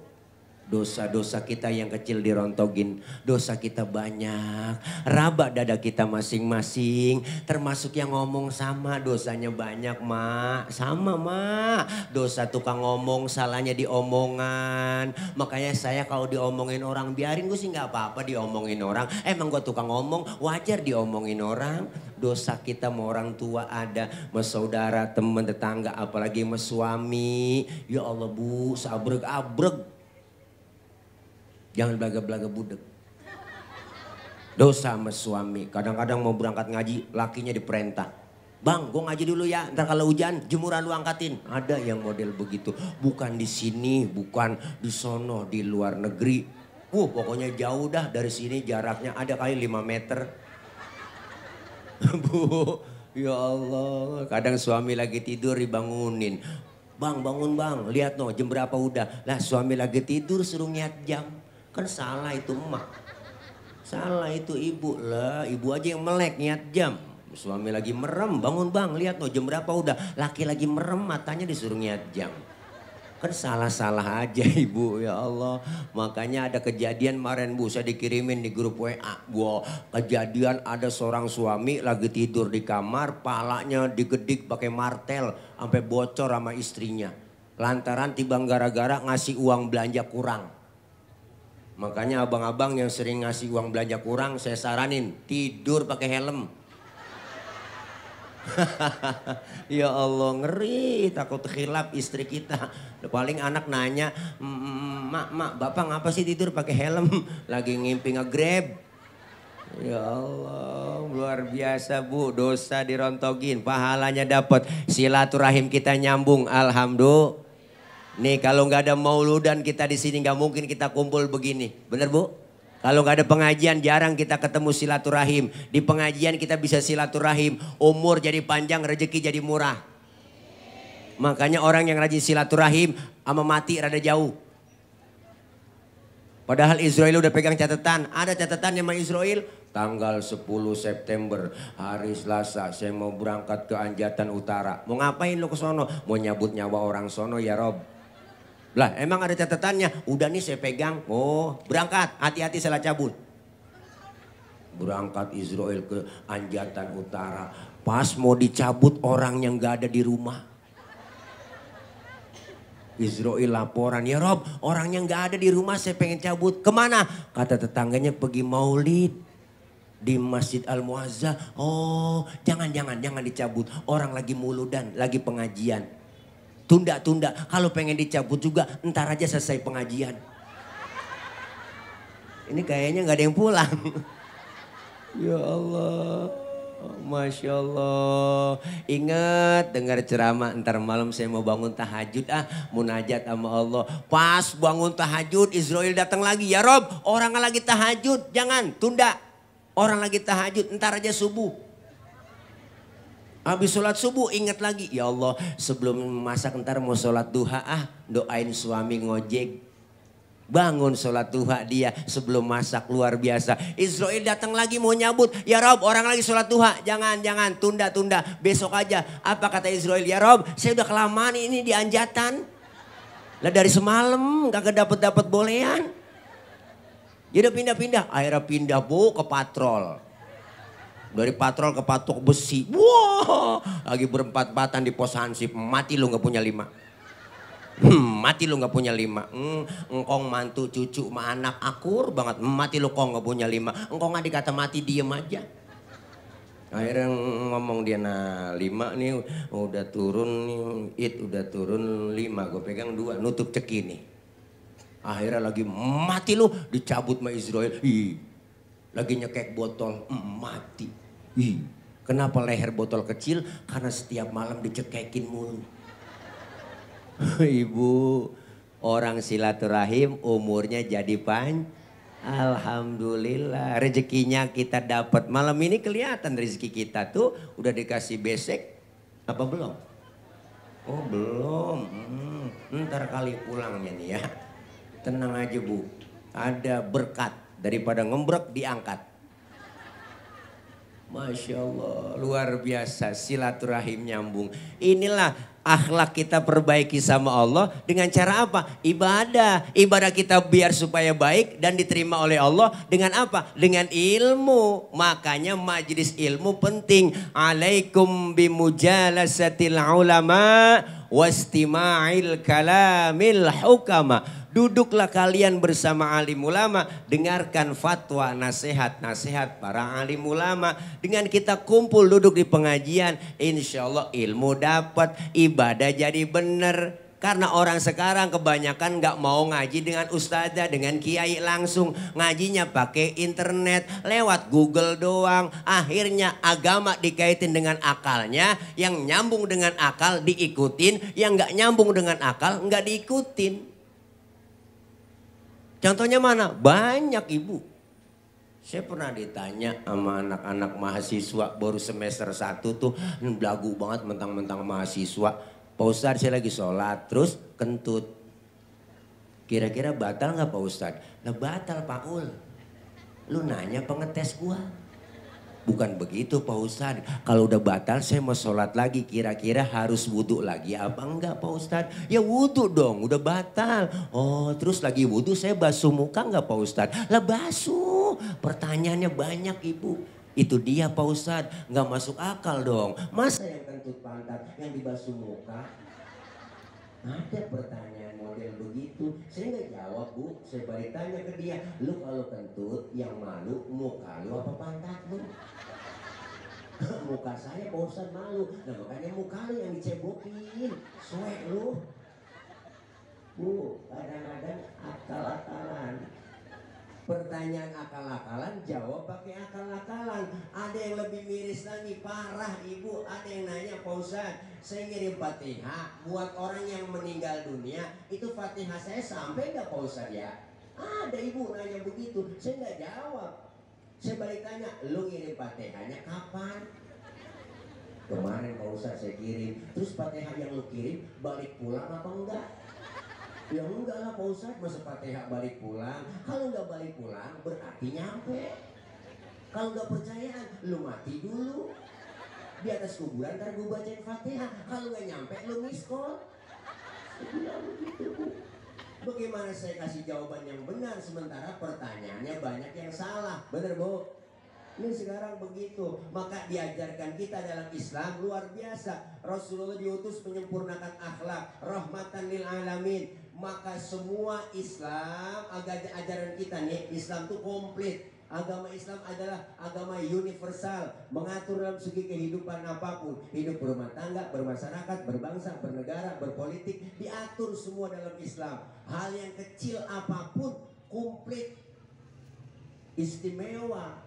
dosa-dosa kita yang kecil dirontogin, dosa kita banyak. Raba dada kita masing-masing, termasuk yang ngomong sama dosanya banyak mak. Sama mak, dosa tukang ngomong salahnya di omongan. Makanya saya kalau diomongin orang biarin, gue sih gak apa-apa diomongin orang. Emang gue tukang ngomong, wajar diomongin orang. Dosa kita sama orang tua ada, sama saudara, teman, tetangga, apalagi sama suami. Ya Allah bu, sabreg-abreg. Jangan belaga-belaga budek. Dosa sama suami. Kadang-kadang mau berangkat ngaji, lakinya diperintah. Bang, gue ngaji dulu ya. Ntar kalau hujan, jemuran lu angkatin. Ada yang model begitu. Bukan di sini, bukan di sono, di luar negeri. Pokoknya jauh dah dari sini. Jaraknya ada kali 5 meter. Bu, ya Allah. Kadang suami lagi tidur dibangunin. Bang, bangun bang. Lihat no, jam berapa udah. Lah suami lagi tidur suruh niat jam. Kan salah itu emak. Salah itu ibu lah. Ibu aja yang melek niat jam. Suami lagi merem. Bangun bang, lihat no jam berapa udah. Laki lagi merem, matanya disuruh niat jam. Kan salah-salah aja ibu, ya Allah. Makanya ada kejadian kemarin bu, saya dikirimin di grup WA. Gua kejadian ada seorang suami lagi tidur di kamar, palanya digedik pakai martel sampai bocor sama istrinya. Lantaran tibang gara-gara ngasih uang belanja kurang. Makanya abang-abang yang sering ngasih uang belanja kurang, saya saranin tidur pakai helm. Ya Allah, ngeri, takut khilaf istri kita. Paling anak nanya, mak, bapak ngapa sih tidur pakai helm? Lagi ngimpi nge-grab. Ya Allah, luar biasa bu, dosa dirontogin, pahalanya dapat, silaturahim kita nyambung, alhamdulillah. Nih kalau nggak ada mauludan kita di sini nggak mungkin kita kumpul begini, bener bu? Kalau nggak ada pengajian jarang kita ketemu silaturahim. Di pengajian kita bisa silaturahim, umur jadi panjang, rezeki jadi murah. Makanya orang yang rajin silaturahim sama mati rada jauh. Padahal Israel udah pegang catatan, ada catatan sama Israel. Tanggal 10 September hari Selasa saya mau berangkat ke Anjatan Utara. Mau ngapain lo ke sono? Mau nyabut nyawa orang sono ya Rob. Lah emang ada catatannya, udah nih saya pegang, oh berangkat, hati-hati salah cabut. Berangkat Israel ke Anjatan Utara, pas mau dicabut orang yang gak ada di rumah. Israel laporan, ya Rob orang yang gak ada di rumah saya pengen cabut, kemana? Kata tetangganya pergi maulid di Masjid Al-Muazzah. Oh jangan dicabut, orang lagi muludan, lagi pengajian. Tunda, kalau pengen dicabut juga ntar aja selesai pengajian. Ini kayaknya gak ada yang pulang. Ya Allah, Masya Allah. Ingat dengar ceramah ntar malam saya mau bangun tahajud munajat sama Allah. Pas bangun tahajud Israel datang lagi. Ya Rob orang lagi tahajud jangan tunda. Orang lagi tahajud ntar aja subuh. Habis sholat subuh ingat lagi. Ya Allah sebelum masak ntar mau sholat duha doain suami ngojek. Bangun sholat duha dia sebelum masak luar biasa. Israel datang lagi mau nyabut. Ya Rob orang lagi sholat duha. Jangan tunda. Besok aja. Apa kata Israel? Ya Rob saya udah kelamaan ini di Anjatan. Lah dari semalam kagak dapat bolehan. Jadi pindah-pindah, akhirnya pindah bu ke patrol. Dari patrol ke patok besi. Wah, lagi berempat-empatan di pos hansip. Mati lu nggak punya 5. Mati lu nggak punya 5. Engkong mantu cucu sama anak akur banget. Mati lu kok nggak punya 5. Engkong nggak dikata mati diem aja. Akhirnya ngomong dia, nah 5 nih udah turun nih, udah turun 5. Gue pegang 2, nutup ceki nih. Akhirnya lagi mati lu, dicabut sama Israel. Lagi nyekek botol, mati. Kenapa leher botol kecil? Karena setiap malam dicekekin mulu. Ibu, orang silaturahim umurnya jadi Alhamdulillah rezekinya kita dapat. Malam ini kelihatan rezeki kita tuh udah dikasih besek apa belum? Oh belum. Ntar kali pulangnya nih ya. Tenang aja bu. Ada berkat daripada ngembrek diangkat. Masya Allah luar biasa silaturahim nyambung. Inilah akhlak kita perbaiki sama Allah dengan cara apa? Ibadah. Ibadah kita biar supaya baik dan diterima oleh Allah dengan apa? Dengan ilmu. Makanya majelis ilmu penting. Alaikum bimujalasatil ulama wastima'il kalamil hukama. Duduklah kalian bersama alim ulama, dengarkan fatwa, nasihat-nasihat para alim ulama. Dengan kita kumpul duduk di pengajian, insya Allah ilmu dapat, ibadah jadi benar. Karena orang sekarang kebanyakan gak mau ngaji dengan ustazah, dengan kiai langsung. Ngajinya pakai internet, lewat Google doang. Akhirnya agama dikaitin dengan akalnya, yang nyambung dengan akal diikutin, yang gak nyambung dengan akal gak diikutin. Contohnya mana? Banyak ibu. Saya pernah ditanya sama anak-anak mahasiswa baru semester 1 tuh belagu banget mentang-mentang mahasiswa. Pak Ustadz saya lagi sholat terus kentut. Kira-kira batal gak Pak Ustadz? Lah batal Pak Ul. Lu nanya pengetes gua. Bukan begitu Pak Ustadz. Kalau udah batal saya mau sholat lagi. Kira-kira harus wudhu lagi apa enggak Pak Ustadz? Ya wudhu dong udah batal. Oh terus lagi wudhu saya basuh muka enggak Pak Ustadz? Lah basuh. Pertanyaannya banyak ibu. Itu dia Pak Ustadz. Nggak masuk akal dong. Masa yang kentut pantat yang dibasuh muka? Ada pertanyaan model begitu. Saya nggak jawab bu. Saya balik tanya ke dia. Lu kalau kentut yang malu muka lu apa pantat lu? Muka saya Pak Ustadz malu. Nah makanya muka lu yang dicebokin. Suek lu. Bu kadang-kadang akal-akalan. Pertanyaan akal-akalan jawab pakai akal-akalan. Ada yang lebih miris lagi, parah ibu. Ada yang nanya Pak Ustadz, saya ngirim Fatihah buat orang yang meninggal dunia. Itu Fatihah saya sampai nggak Pak Ustadz ya? Ada ibu nanya begitu, saya nggak jawab. Saya balik tanya, lu ngirim Fatihahnya kapan? Kemarin Pak Ustadz saya kirim. Terus Fatihah yang lu kirim balik pulang apa enggak? Ya enggak lah Pak Ustadz, masa Fatihah balik pulang. Kalau enggak balik pulang berarti nyampe. Kalau enggak percaya lu mati dulu di atas kuburan, ntar gue bacain Fatihah. Kalau enggak nyampe lu miss call. Saya bilang begitu bu. Bagaimana saya kasih jawaban yang benar sementara pertanyaannya banyak yang salah. Bener bu? Ini sekarang begitu. Maka diajarkan kita dalam Islam luar biasa. Rasulullah diutus menyempurnakan akhlak, rahmatan lil alamin. Maka semua Islam, ajaran kita nih, Islam itu komplit. Agama Islam adalah agama universal, mengatur dalam segi kehidupan apapun. Hidup berumah tangga, bermasyarakat, berbangsa, bernegara, berpolitik, diatur semua dalam Islam. Hal yang kecil apapun komplit, istimewa.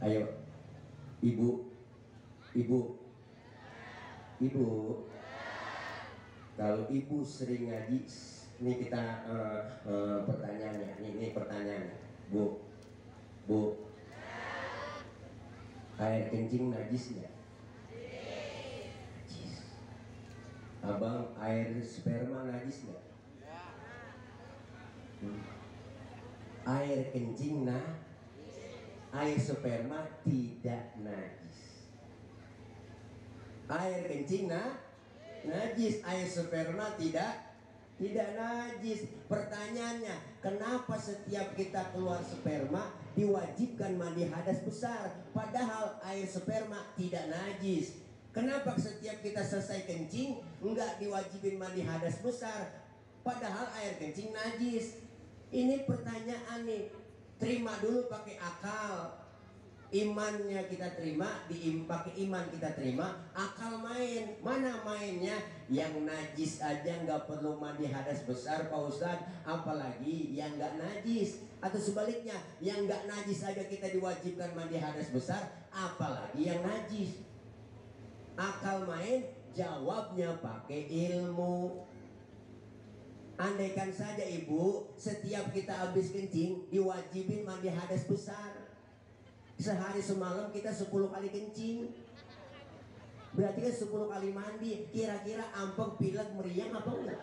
Ayo, ibu. Kalau ibu sering ngaji, ini kita pertanyaannya, ini pertanyaan, bu, air kencing najis nggak? Najis. Abang, air sperma najis nggak? Air kencing air sperma tidak najis. Air kencing najis, air sperma tidak Tidak najis. Pertanyaannya, kenapa setiap kita keluar sperma diwajibkan mandi hadas besar, padahal air sperma tidak najis? Kenapa setiap kita selesai kencing enggak diwajibin mandi hadas besar, padahal air kencing najis? Ini pertanyaan nih. Terima dulu pakai akal. Imannya kita terima, pakai iman kita terima, akal main. Mana mainnya? Yang najis aja nggak perlu mandi hadas besar Pak Ustadz, apalagi yang nggak najis. Atau sebaliknya, yang nggak najis aja kita diwajibkan mandi hadas besar, apalagi yang najis. Akal main, jawabnya pakai ilmu. Andaikan saja ibu, setiap kita habis kencing diwajibin mandi hadas besar, sehari semalam kita 10 kali kencing, berarti kan 10 kali mandi. Kira-kira ampek, pilek, meriang apa enggak?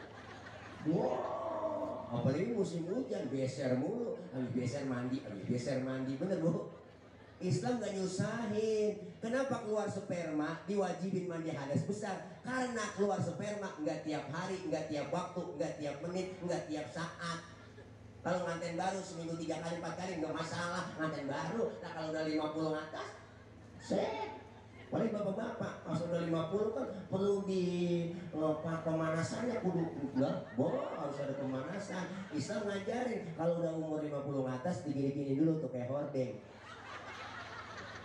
Wow, apalagi musim hujan, beser mulu, habis beser mandi, bener bu? Islam gak nyusahin. Kenapa keluar sperma diwajibin mandi hadas besar? Karena keluar sperma nggak tiap hari, nggak tiap waktu, nggak tiap menit, nggak tiap saat. Kalau nganten baru seminggu 3 kali 4 kali nggak masalah, nganten baru. Nah kalau udah 50 atas, set. Paling bapak-bapak pas udah 50 kan perlu di pemanasannya, kudu enggak, harus ada pemanasan. Islam ngajarin kalau udah umur 50 atas digini-gini dulu tuh kayak hordeng.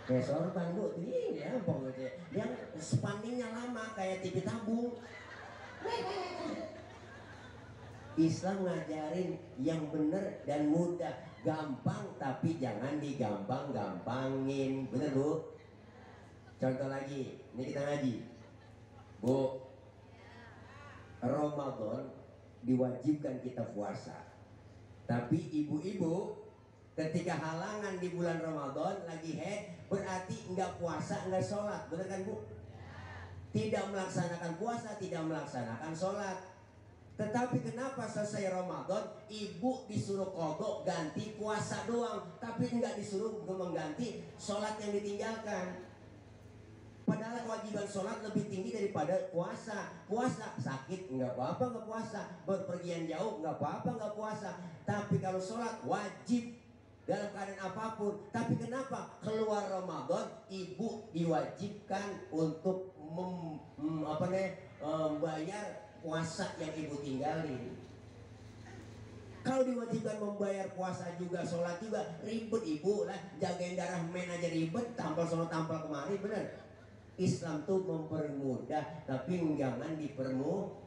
Kayak sorban bu, ini ya pokoknya yang spanningnya lama kayak TV tabung. Islam ngajarin yang bener dan mudah, gampang tapi jangan digampang-gampangin, bener bu? Contoh lagi, ini kita ngaji, bu. Ramadan diwajibkan kita puasa, tapi ibu-ibu ketika halangan di bulan Ramadan lagi haid, berarti nggak puasa, nggak sholat, bener kan bu? Tidak melaksanakan puasa, tidak melaksanakan sholat. Tetapi kenapa selesai Ramadan ibu disuruh kodok ganti puasa doang, tapi nggak disuruh mengganti sholat yang ditinggalkan? Padahal kewajiban sholat lebih tinggi daripada puasa. Puasa sakit nggak apa-apa nggak puasa, berpergian jauh nggak apa-apa nggak puasa. Tapi kalau sholat wajib dalam keadaan apapun. Tapi kenapa keluar Ramadan ibu diwajibkan untuk membayar puasa yang ibu tinggalin? Kalau diwajibkan membayar puasa juga, sholat juga, ribet ibu lah. Jagain darah men aja ribet, tampal sono tampal kemari, bener. Islam tuh mempermudah, tapi jangan dipermudah,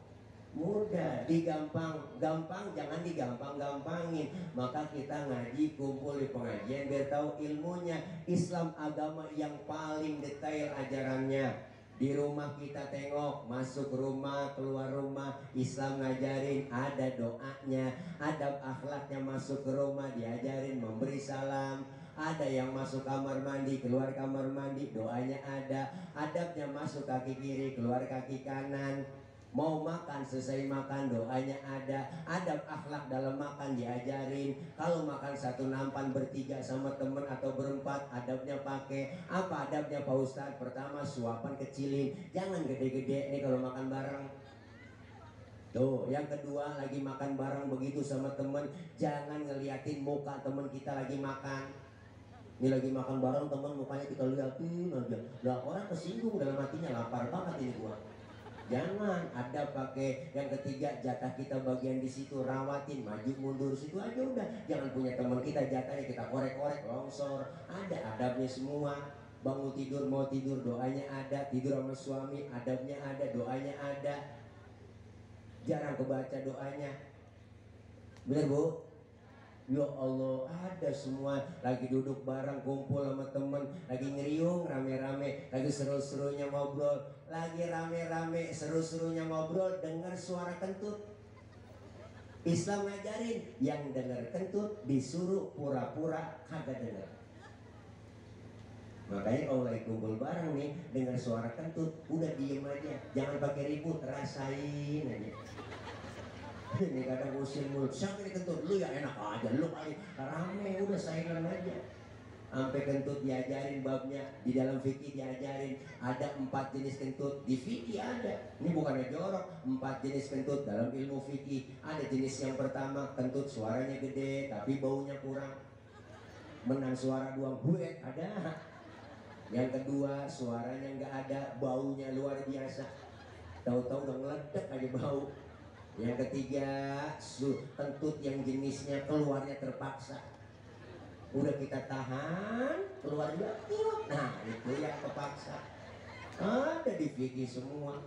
digampang-gampang, jangan digampang-gampangin. Maka kita ngaji, kumpul di pengajian biar tahu ilmunya. Islam agama yang paling detail ajarannya. Di rumah kita tengok, masuk rumah, keluar rumah, Islam ngajarin ada doanya, adab akhlaknya. Masuk ke rumah diajarin memberi salam. Ada yang masuk kamar mandi, keluar kamar mandi, doanya ada. Adabnya masuk kaki kiri, keluar kaki kanan. Mau makan, selesai makan, doanya ada. Adab akhlak dalam makan diajarin. Kalau makan satu nampan bertiga sama temen atau berempat, adabnya pakai apa? Adabnya Pak Ustadz, pertama suapan kecilin, jangan gede-gede nih kalau makan bareng. Tuh, yang kedua lagi makan bareng begitu sama temen, jangan ngeliatin muka temen kita lagi makan. Ini lagi makan bareng temen, mukanya kita liatin aja. Lah orang kesinggung dalam hatinya, lapar banget ini gua. Jangan. Ada pakai yang ketiga, jatah kita bagian di situ, rawatin, maju mundur situ aja udah. Jangan punya teman kita jatahnya kita korek-korek, longsor. Ada adabnya semua. Bangun tidur, mau tidur, doanya ada. Tidur sama suami, adabnya ada, doanya ada. Jarang kebaca doanya, bener bu? Ya Allah, ada semua. Lagi duduk bareng, kumpul sama temen, lagi ngeriung rame-rame, lagi seru-serunya ngobrol, lagi rame-rame seru-serunya ngobrol, dengar suara kentut. Islam ngajarin yang dengar kentut disuruh pura-pura kagak dengar. Makanya kalau lagi kumpul bareng nih, dengar suara kentut, udah diem aja, jangan pakai ribut, rasain aja. Ini kadang usil mulut, siapa ini kentut? Lu ya enak aja, lu kali rame, udah saingan aja. Sampai kentut diajarin babnya, di dalam fikih diajarin ada 4 jenis kentut, di fikih ada. Ini bukannya jorok, 4 jenis kentut dalam ilmu fikih. Ada jenis yang pertama, kentut suaranya gede tapi baunya kurang, menang suara doang, buet, ada. Yang kedua, suaranya nggak ada, baunya luar biasa, tahu-tahu udah ngeledek aja bau. Yang ketiga, kentut yang jenisnya keluarnya terpaksa, udah kita tahan keluar juga, nah itu yang kepaksa. Ada di fikih semua.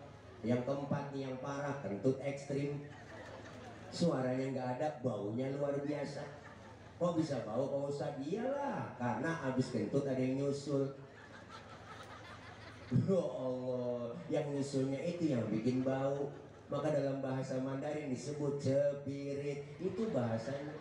Yang keempat nih yang parah, kentut ekstrim, suaranya nggak ada, baunya luar biasa. Kok bisa bau Pak Ustadz? Iyalah, karena abis kentut ada yang nyusul. Ya Allah, yang nyusulnya itu yang bikin bau. Maka dalam bahasa Mandarin disebut cepirit, itu bahasanya.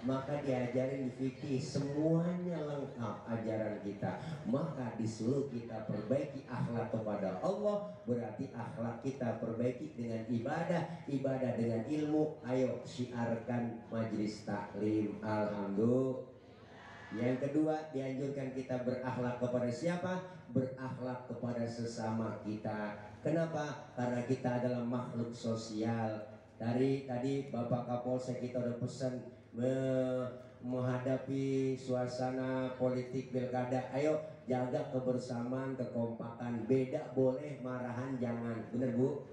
Maka diajarin di fikih, semuanya lengkap ajaran kita. Maka disuruh kita perbaiki akhlak kepada Allah, berarti akhlak kita perbaiki dengan ibadah, ibadah dengan ilmu. Ayo syiarkan majlis taklim. Alhamdulillah. Yang kedua, dianjurkan kita berakhlak kepada siapa? Berakhlak kepada sesama kita. Kenapa? Karena kita adalah makhluk sosial. Tadi Bapak Kapolsek kita udah pesan menghadapi suasana politik pilkada. Ayo jaga kebersamaan, kekompakan. Beda boleh, marahan jangan. Bener Bu?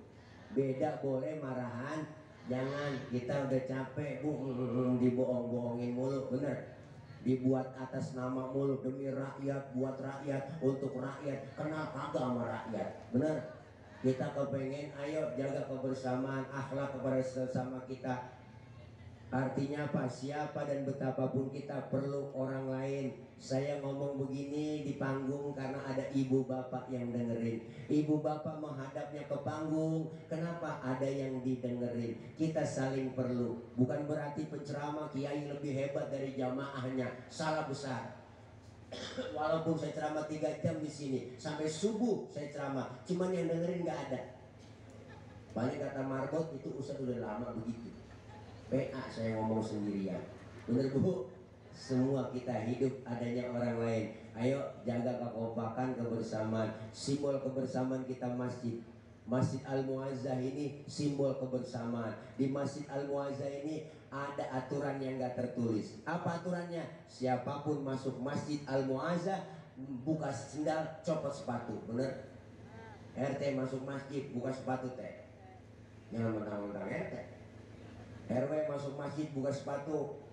Beda boleh, marahan jangan. Kita udah capek Bu, dibohong-bohongin mulu. Bener? Dibuat atas nama mulu, demi rakyat, buat rakyat, untuk rakyat. Kenal kagak sama rakyat? Bener? Kita kepengen, ayo jaga kebersamaan, akhlak kepada sesama kita. Artinya apa? Siapa dan betapapun kita perlu orang lain. Saya ngomong begini di panggung karena ada ibu bapak yang dengerin. Ibu bapak menghadapnya ke panggung, kenapa? Ada yang didengerin. Kita saling perlu. Bukan berarti penceramah kiai lebih hebat dari jamaahnya. Salah besar. Walaupun saya ceramah 3 jam di sini sampai subuh saya ceramah, cuman yang dengerin nggak ada. Banyak kata marbot itu Ustadz udah lama begitu. PA saya ngomong sendirian. Bener Bu? Semua kita hidup adanya orang lain. Ayo jaga kekompakan, kebersamaan. Simbol kebersamaan kita masjid. Masjid Al-Muazzah ini simbol kebersamaan. Di Masjid Al-Muazzah ini ada aturan yang gak tertulis. Apa aturannya? Siapapun masuk Masjid Al-Muazzah, buka sendal, copot sepatu. Bener? RT masuk masjid, buka sepatu teh. Jangan mentang-mentang RT. RW masuk masjid, buka sepatu.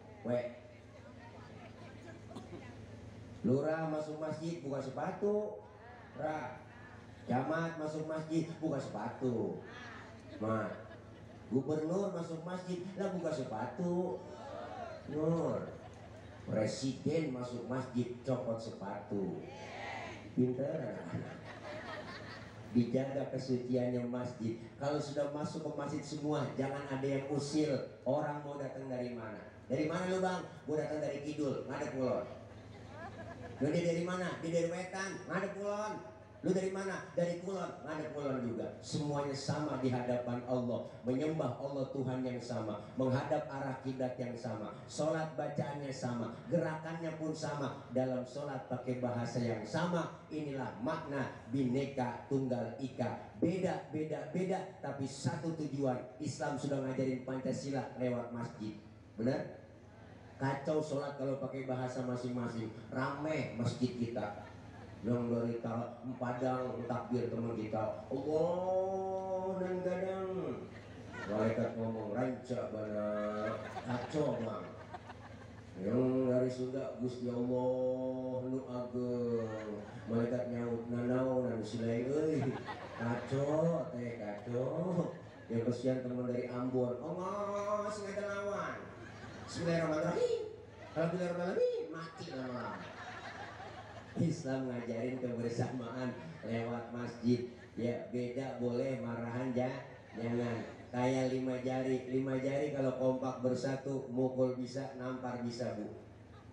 Lurah masuk masjid, buka sepatu. Camat masuk masjid, buka sepatu. Gubernur masuk masjid, lah buka sepatu. Nur. Presiden masuk masjid, copot sepatu. Pinter. Dijaga kesuciannya masjid. Kalau sudah masuk ke masjid semua, jangan ada yang usil. Orang mau datang dari mana? Dari mana lu Bang? Gue datang dari Kidul, ngadep kulon. Lu dari mana? Dia dari Wetan, ngadep kulon. Lu dari mana? Dari Kulon, ngadep Kulon juga. Semuanya sama di hadapan Allah, menyembah Allah Tuhan yang sama, menghadap arah kiblat yang sama, sholat bacaannya sama, gerakannya pun sama, dalam sholat pakai bahasa yang sama. Inilah makna Bhinneka Tunggal Ika. Beda, tapi satu tujuan. Islam sudah ngajarin Pancasila lewat masjid. Benar? Kacau sholat kalau pakai bahasa masing-masing. Rame masjid kita. Yang dari Padang takbir teman kita, Allah dan gadang. Malaikat ngomong ranca bana, kacau Bang. Yang dari Sunda Gusti Allah nu ageng. Malaikat nyaut nanau nan silai euy. Kacau teh kacau. Yang kesian teman dari Ambon, Allah sing ada lawan. Bismillahirrahmanirrahim. Alhamdulillahirrahmanirrahim, mati lawan. Islam ngajarin kebersamaan lewat masjid. Ya beda boleh, marahan jangan. Kayak 5 jari kalau kompak bersatu, mukul bisa, nampar bisa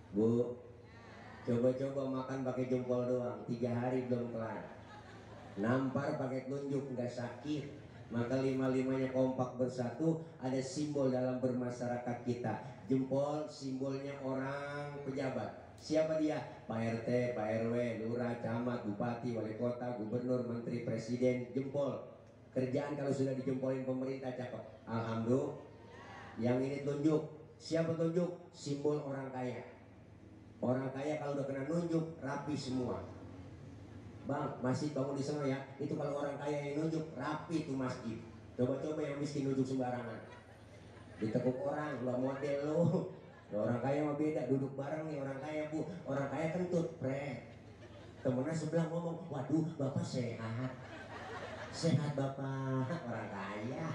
Bu. Coba-coba makan pakai jempol doang, 3 hari belum kelar. Nampar pakai telunjuk nggak sakit. Maka 5-5-nya kompak bersatu. Ada simbol dalam bermasyarakat kita. Jempol simbolnya orang pejabat. Siapa dia? Pak RT, Pak RW, lurah, camat, bupati, wali kota, gubernur, menteri, presiden, jempol. Kerjaan kalau sudah dijempolin pemerintah cakep. Alhamdulillah. Yang ini tunjuk. Siapa tunjuk? Simbol orang kaya. Orang kaya kalau udah kena nunjuk rapi semua. Bang, masjid bangun di sana ya. Itu kalau orang kaya yang nunjuk rapi tuh masjid. Coba-coba yang miskin nunjuk sembarangan. Ditekuk orang, lo model lo. Orang kaya mah beda, duduk bareng nih orang kaya bu. Orang kaya kentut, temennya sebelah ngomong, waduh bapak sehat. Sehat bapak, orang kaya.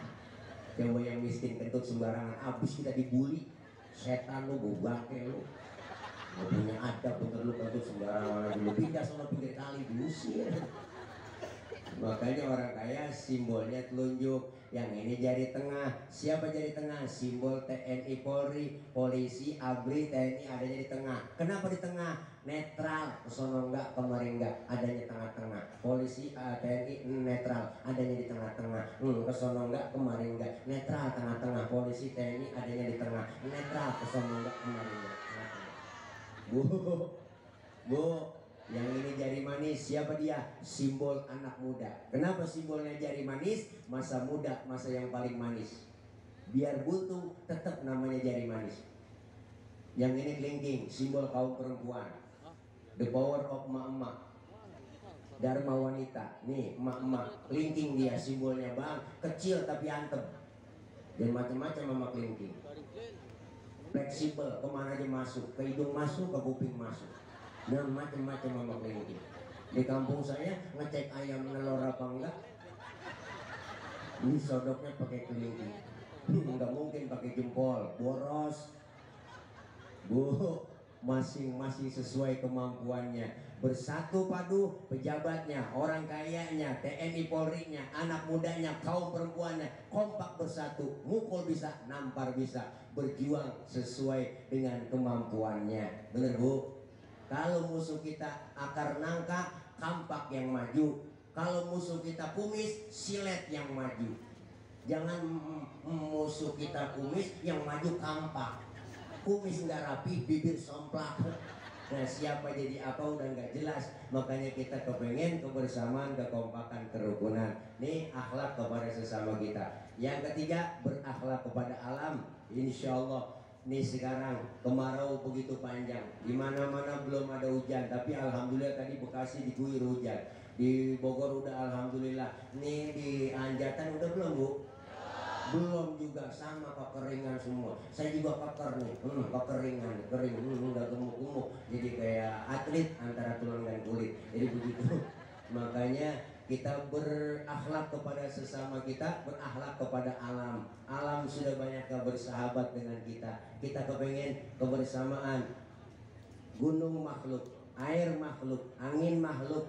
Coba yang miskin kentut sembarangan, abis kita dibully. Setan lu, bubake lu. Gak punya adab bener lu kentut sembarangan dulu. Pindah sama pinggir kali diusir. Makanya orang kaya simbolnya telunjuk. Yang ini jari tengah. Siapa jari tengah? Simbol TNI Polri, polisi, ABRI, TNI adanya di tengah. Kenapa di tengah? Netral, kesono enggak, kemarin enggak, adanya tengah-tengah. Polisi, TNI netral, adanya di tengah-tengah. Kesono enggak, kemarin enggak, netral tengah-tengah. Polisi, TNI adanya di tengah. Netral, kesono enggak, kemarin enggak. Bu, bu. Yang ini jari manis, siapa dia? Simbol anak muda. Kenapa simbolnya jari manis? Masa muda, masa yang paling manis. Biar buntung, tetap namanya jari manis. Yang ini kelingking, simbol kaum perempuan. The power of emak-emak. Dharma wanita. Nih, emak-emak. Kelingking dia simbolnya bang. Kecil tapi antem. Dan macam-macam sama kelingking. Fleksibel, kemana aja masuk. Ke hidung masuk, ke kuping masuk. Dan macam-macam sama kelingking. Di kampung saya ngecek ayam nelor apa enggak, ini sodoknya pakai kelingking. Enggak mungkin pakai jempol, boros. Bu, masing-masing sesuai kemampuannya. Bersatu padu pejabatnya, orang kayanya, TNI Polri-nya, anak mudanya, kaum perempuannya, kompak bersatu, mukul bisa, nampar bisa, berjuang sesuai dengan kemampuannya. Bener bu? Kalau musuh kita akar nangka, kampak yang maju. Kalau musuh kita kumis, silet yang maju. Jangan musuh kita kumis, yang maju kampak. Kumis nggak rapi, bibir somplak. Nah siapa jadi apa udah nggak jelas. Makanya kita kepengen kebersamaan, kekompakan, kerukunan. Nih akhlak kepada sesama kita. Yang ketiga, berakhlak kepada alam. Insya Allah. Nih sekarang kemarau begitu panjang, di mana-mana belum ada hujan, tapi alhamdulillah tadi Bekasi diguyur hujan, di Bogor udah alhamdulillah. Nih di Anjatan udah belum bu? Belum juga, sama kekeringan semua. Saya juga keker nih, kekeringan, kering, udah gemuk-gemuk, jadi kayak atlet antara tulang dan kulit. Jadi begitu. Makanya kita berakhlak kepada sesama kita, berakhlak kepada alam. Alam sudah banyak bersahabat dengan kita. Kita kepengen kebersamaan. Gunung makhluk, air makhluk, angin makhluk,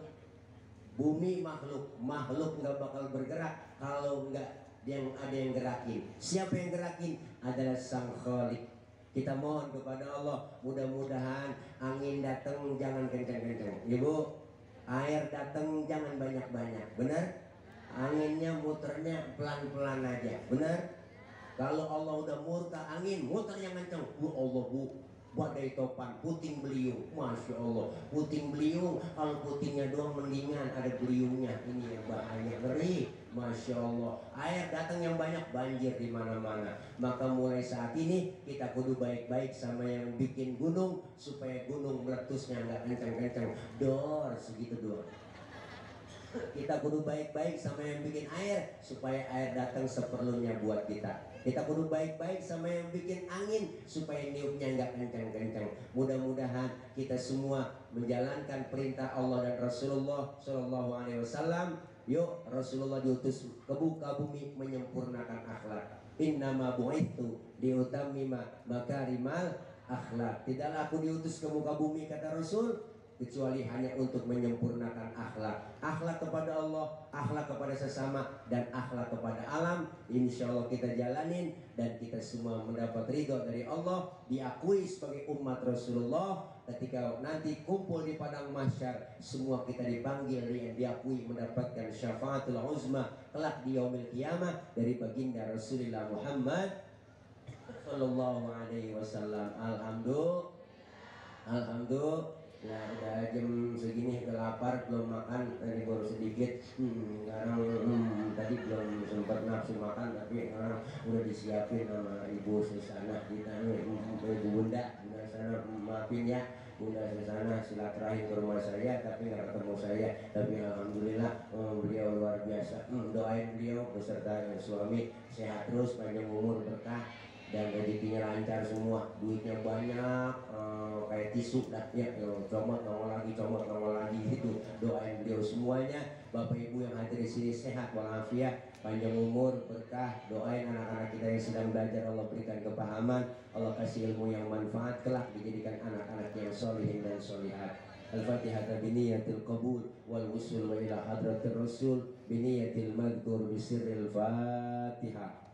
bumi makhluk. Makhluk nggak bakal bergerak kalau nggak yang ada yang gerakin. Siapa yang gerakin? Adalah Sang Khalik. Kita mohon kepada Allah, mudah-mudahan angin datang jangan kencang-kencang. Ibu, air datang jangan banyak-banyak, benar? Anginnya muternya pelan-pelan aja, benar? Kalau Allah udah murka angin, muter yang kencang. Bu Allah bu, badai topan, puting beliung, masya Allah, puting beliung. Kalau putingnya doang mendingan ada beliungnya, ini yang bahaya ngeri, masya Allah. Air datang yang banyak, banjir di mana-mana. Maka mulai saat ini kita kudu baik-baik sama yang bikin gunung supaya gunung meletusnya nggak kencang-kencang, dor segitu doang. Kita kudu baik-baik sama yang bikin air supaya air datang seperlunya buat kita. Kita kudu baik-baik sama yang bikin angin supaya niupnya nggak kencang-kencang. Mudah-mudahan kita semua menjalankan perintah Allah dan Rasulullah Shallallahu Alaihi Wasallam. Yuk, Rasulullah diutus ke muka bumi menyempurnakan akhlak. Innama bu'ithu liutammima makarimal akhlak. Tidaklah aku diutus ke muka bumi, kata Rasul, kecuali hanya untuk menyempurnakan akhlak. Akhlak kepada Allah, akhlak kepada sesama, dan akhlak kepada alam. Insya Allah kita jalanin dan kita semua mendapat ridho dari Allah, diakui sebagai umat Rasulullah. Ketika nanti kumpul di padang mahsyar, semua kita dipanggil, diakui mendapatkan syafaatul uzma kelak di yaumil qiyamah dari baginda Rasulullah Muhammad Sallallahu Alaihi Wasallam. Alhamdulillah. Alhamdulillah. Ya udah jam segini udah lapar, belum makan, tadi baru sedikit. Sekarang tadi belum sempat nafsu makan, tapi sekarang udah disiapin sama Ibu Susana kita, Ibu Bunda sana, maafin ya Bunda Susana silaturahim ke rumah saya, tapi nggak ketemu saya. Tapi alhamdulillah beliau luar biasa. Doain beliau beserta suami sehat terus, panjang umur, berkah, dan rezekinya lancar semua, duitnya banyak, kayak tisu dah ya, comot nongol lagi gitu. Doain beliau semuanya, Bapak Ibu yang hadir di sini sehat walafiat, panjang umur, berkah. Doain anak-anak kita yang sedang belajar, Allah berikan kepahaman, Allah kasih ilmu yang manfaat, kelak dijadikan anak-anak yang solihin dan solihat. Al-Fatihah biniyatil qabul wal usul wa ila hadratir rasul biniyatil maghdur bisirril Fatihah.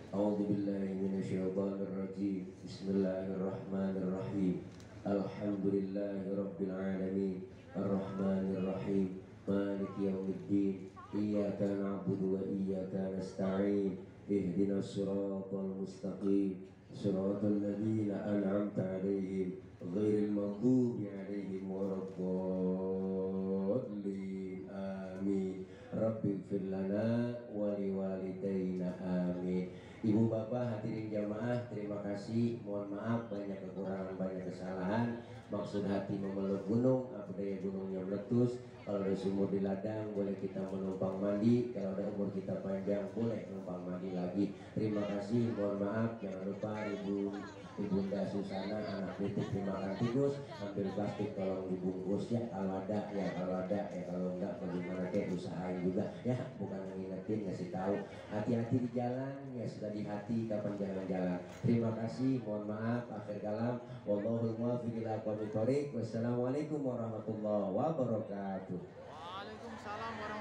A'udzu billahi minasyaitonir rajim. Bismillahirrahmanirrahim. Alhamdulillahirabbil alamin. Arrahmanir rahim. Maliki yaumiddin. Iyyaka na'budu wa iyyaka nasta'in. Ihdinas siratal mustaqim. Siratal ladzina an'amta 'alaihim ghairil maghdubi 'alaihim waladdallin. Amin. Rabbighfir lana wa liwalidayna. Amin. Ibu bapak hadirin jamaah, terima kasih. Mohon maaf banyak kekurangan, banyak kesalahan. Maksud hati memeluk gunung, apa daya gunungnya meletus. Kalau ada sumur di ladang, boleh kita menumpang mandi. Kalau ada umur kita panjang, boleh menumpang mandi lagi. Terima kasih, mohon maaf. Jangan lupa Ibunda Susana, anak titik dimakan tikus, hampir plastik tolong dibungkus ya. Kalau ada ya, kalau enggak bagaimana, kayak usahain juga ya, bukan ngingetin, ngasih tahu. Hati-hati di jalan ya, sudah di hati kapan jalan-jalan. Terima kasih, mohon maaf. Akhir kalam, wallahul muwaffiq ila aqwamit thoriq. Wassalamualaikum warahmatullahi wabarakatuh. Waalaikumsalam warahmatullahi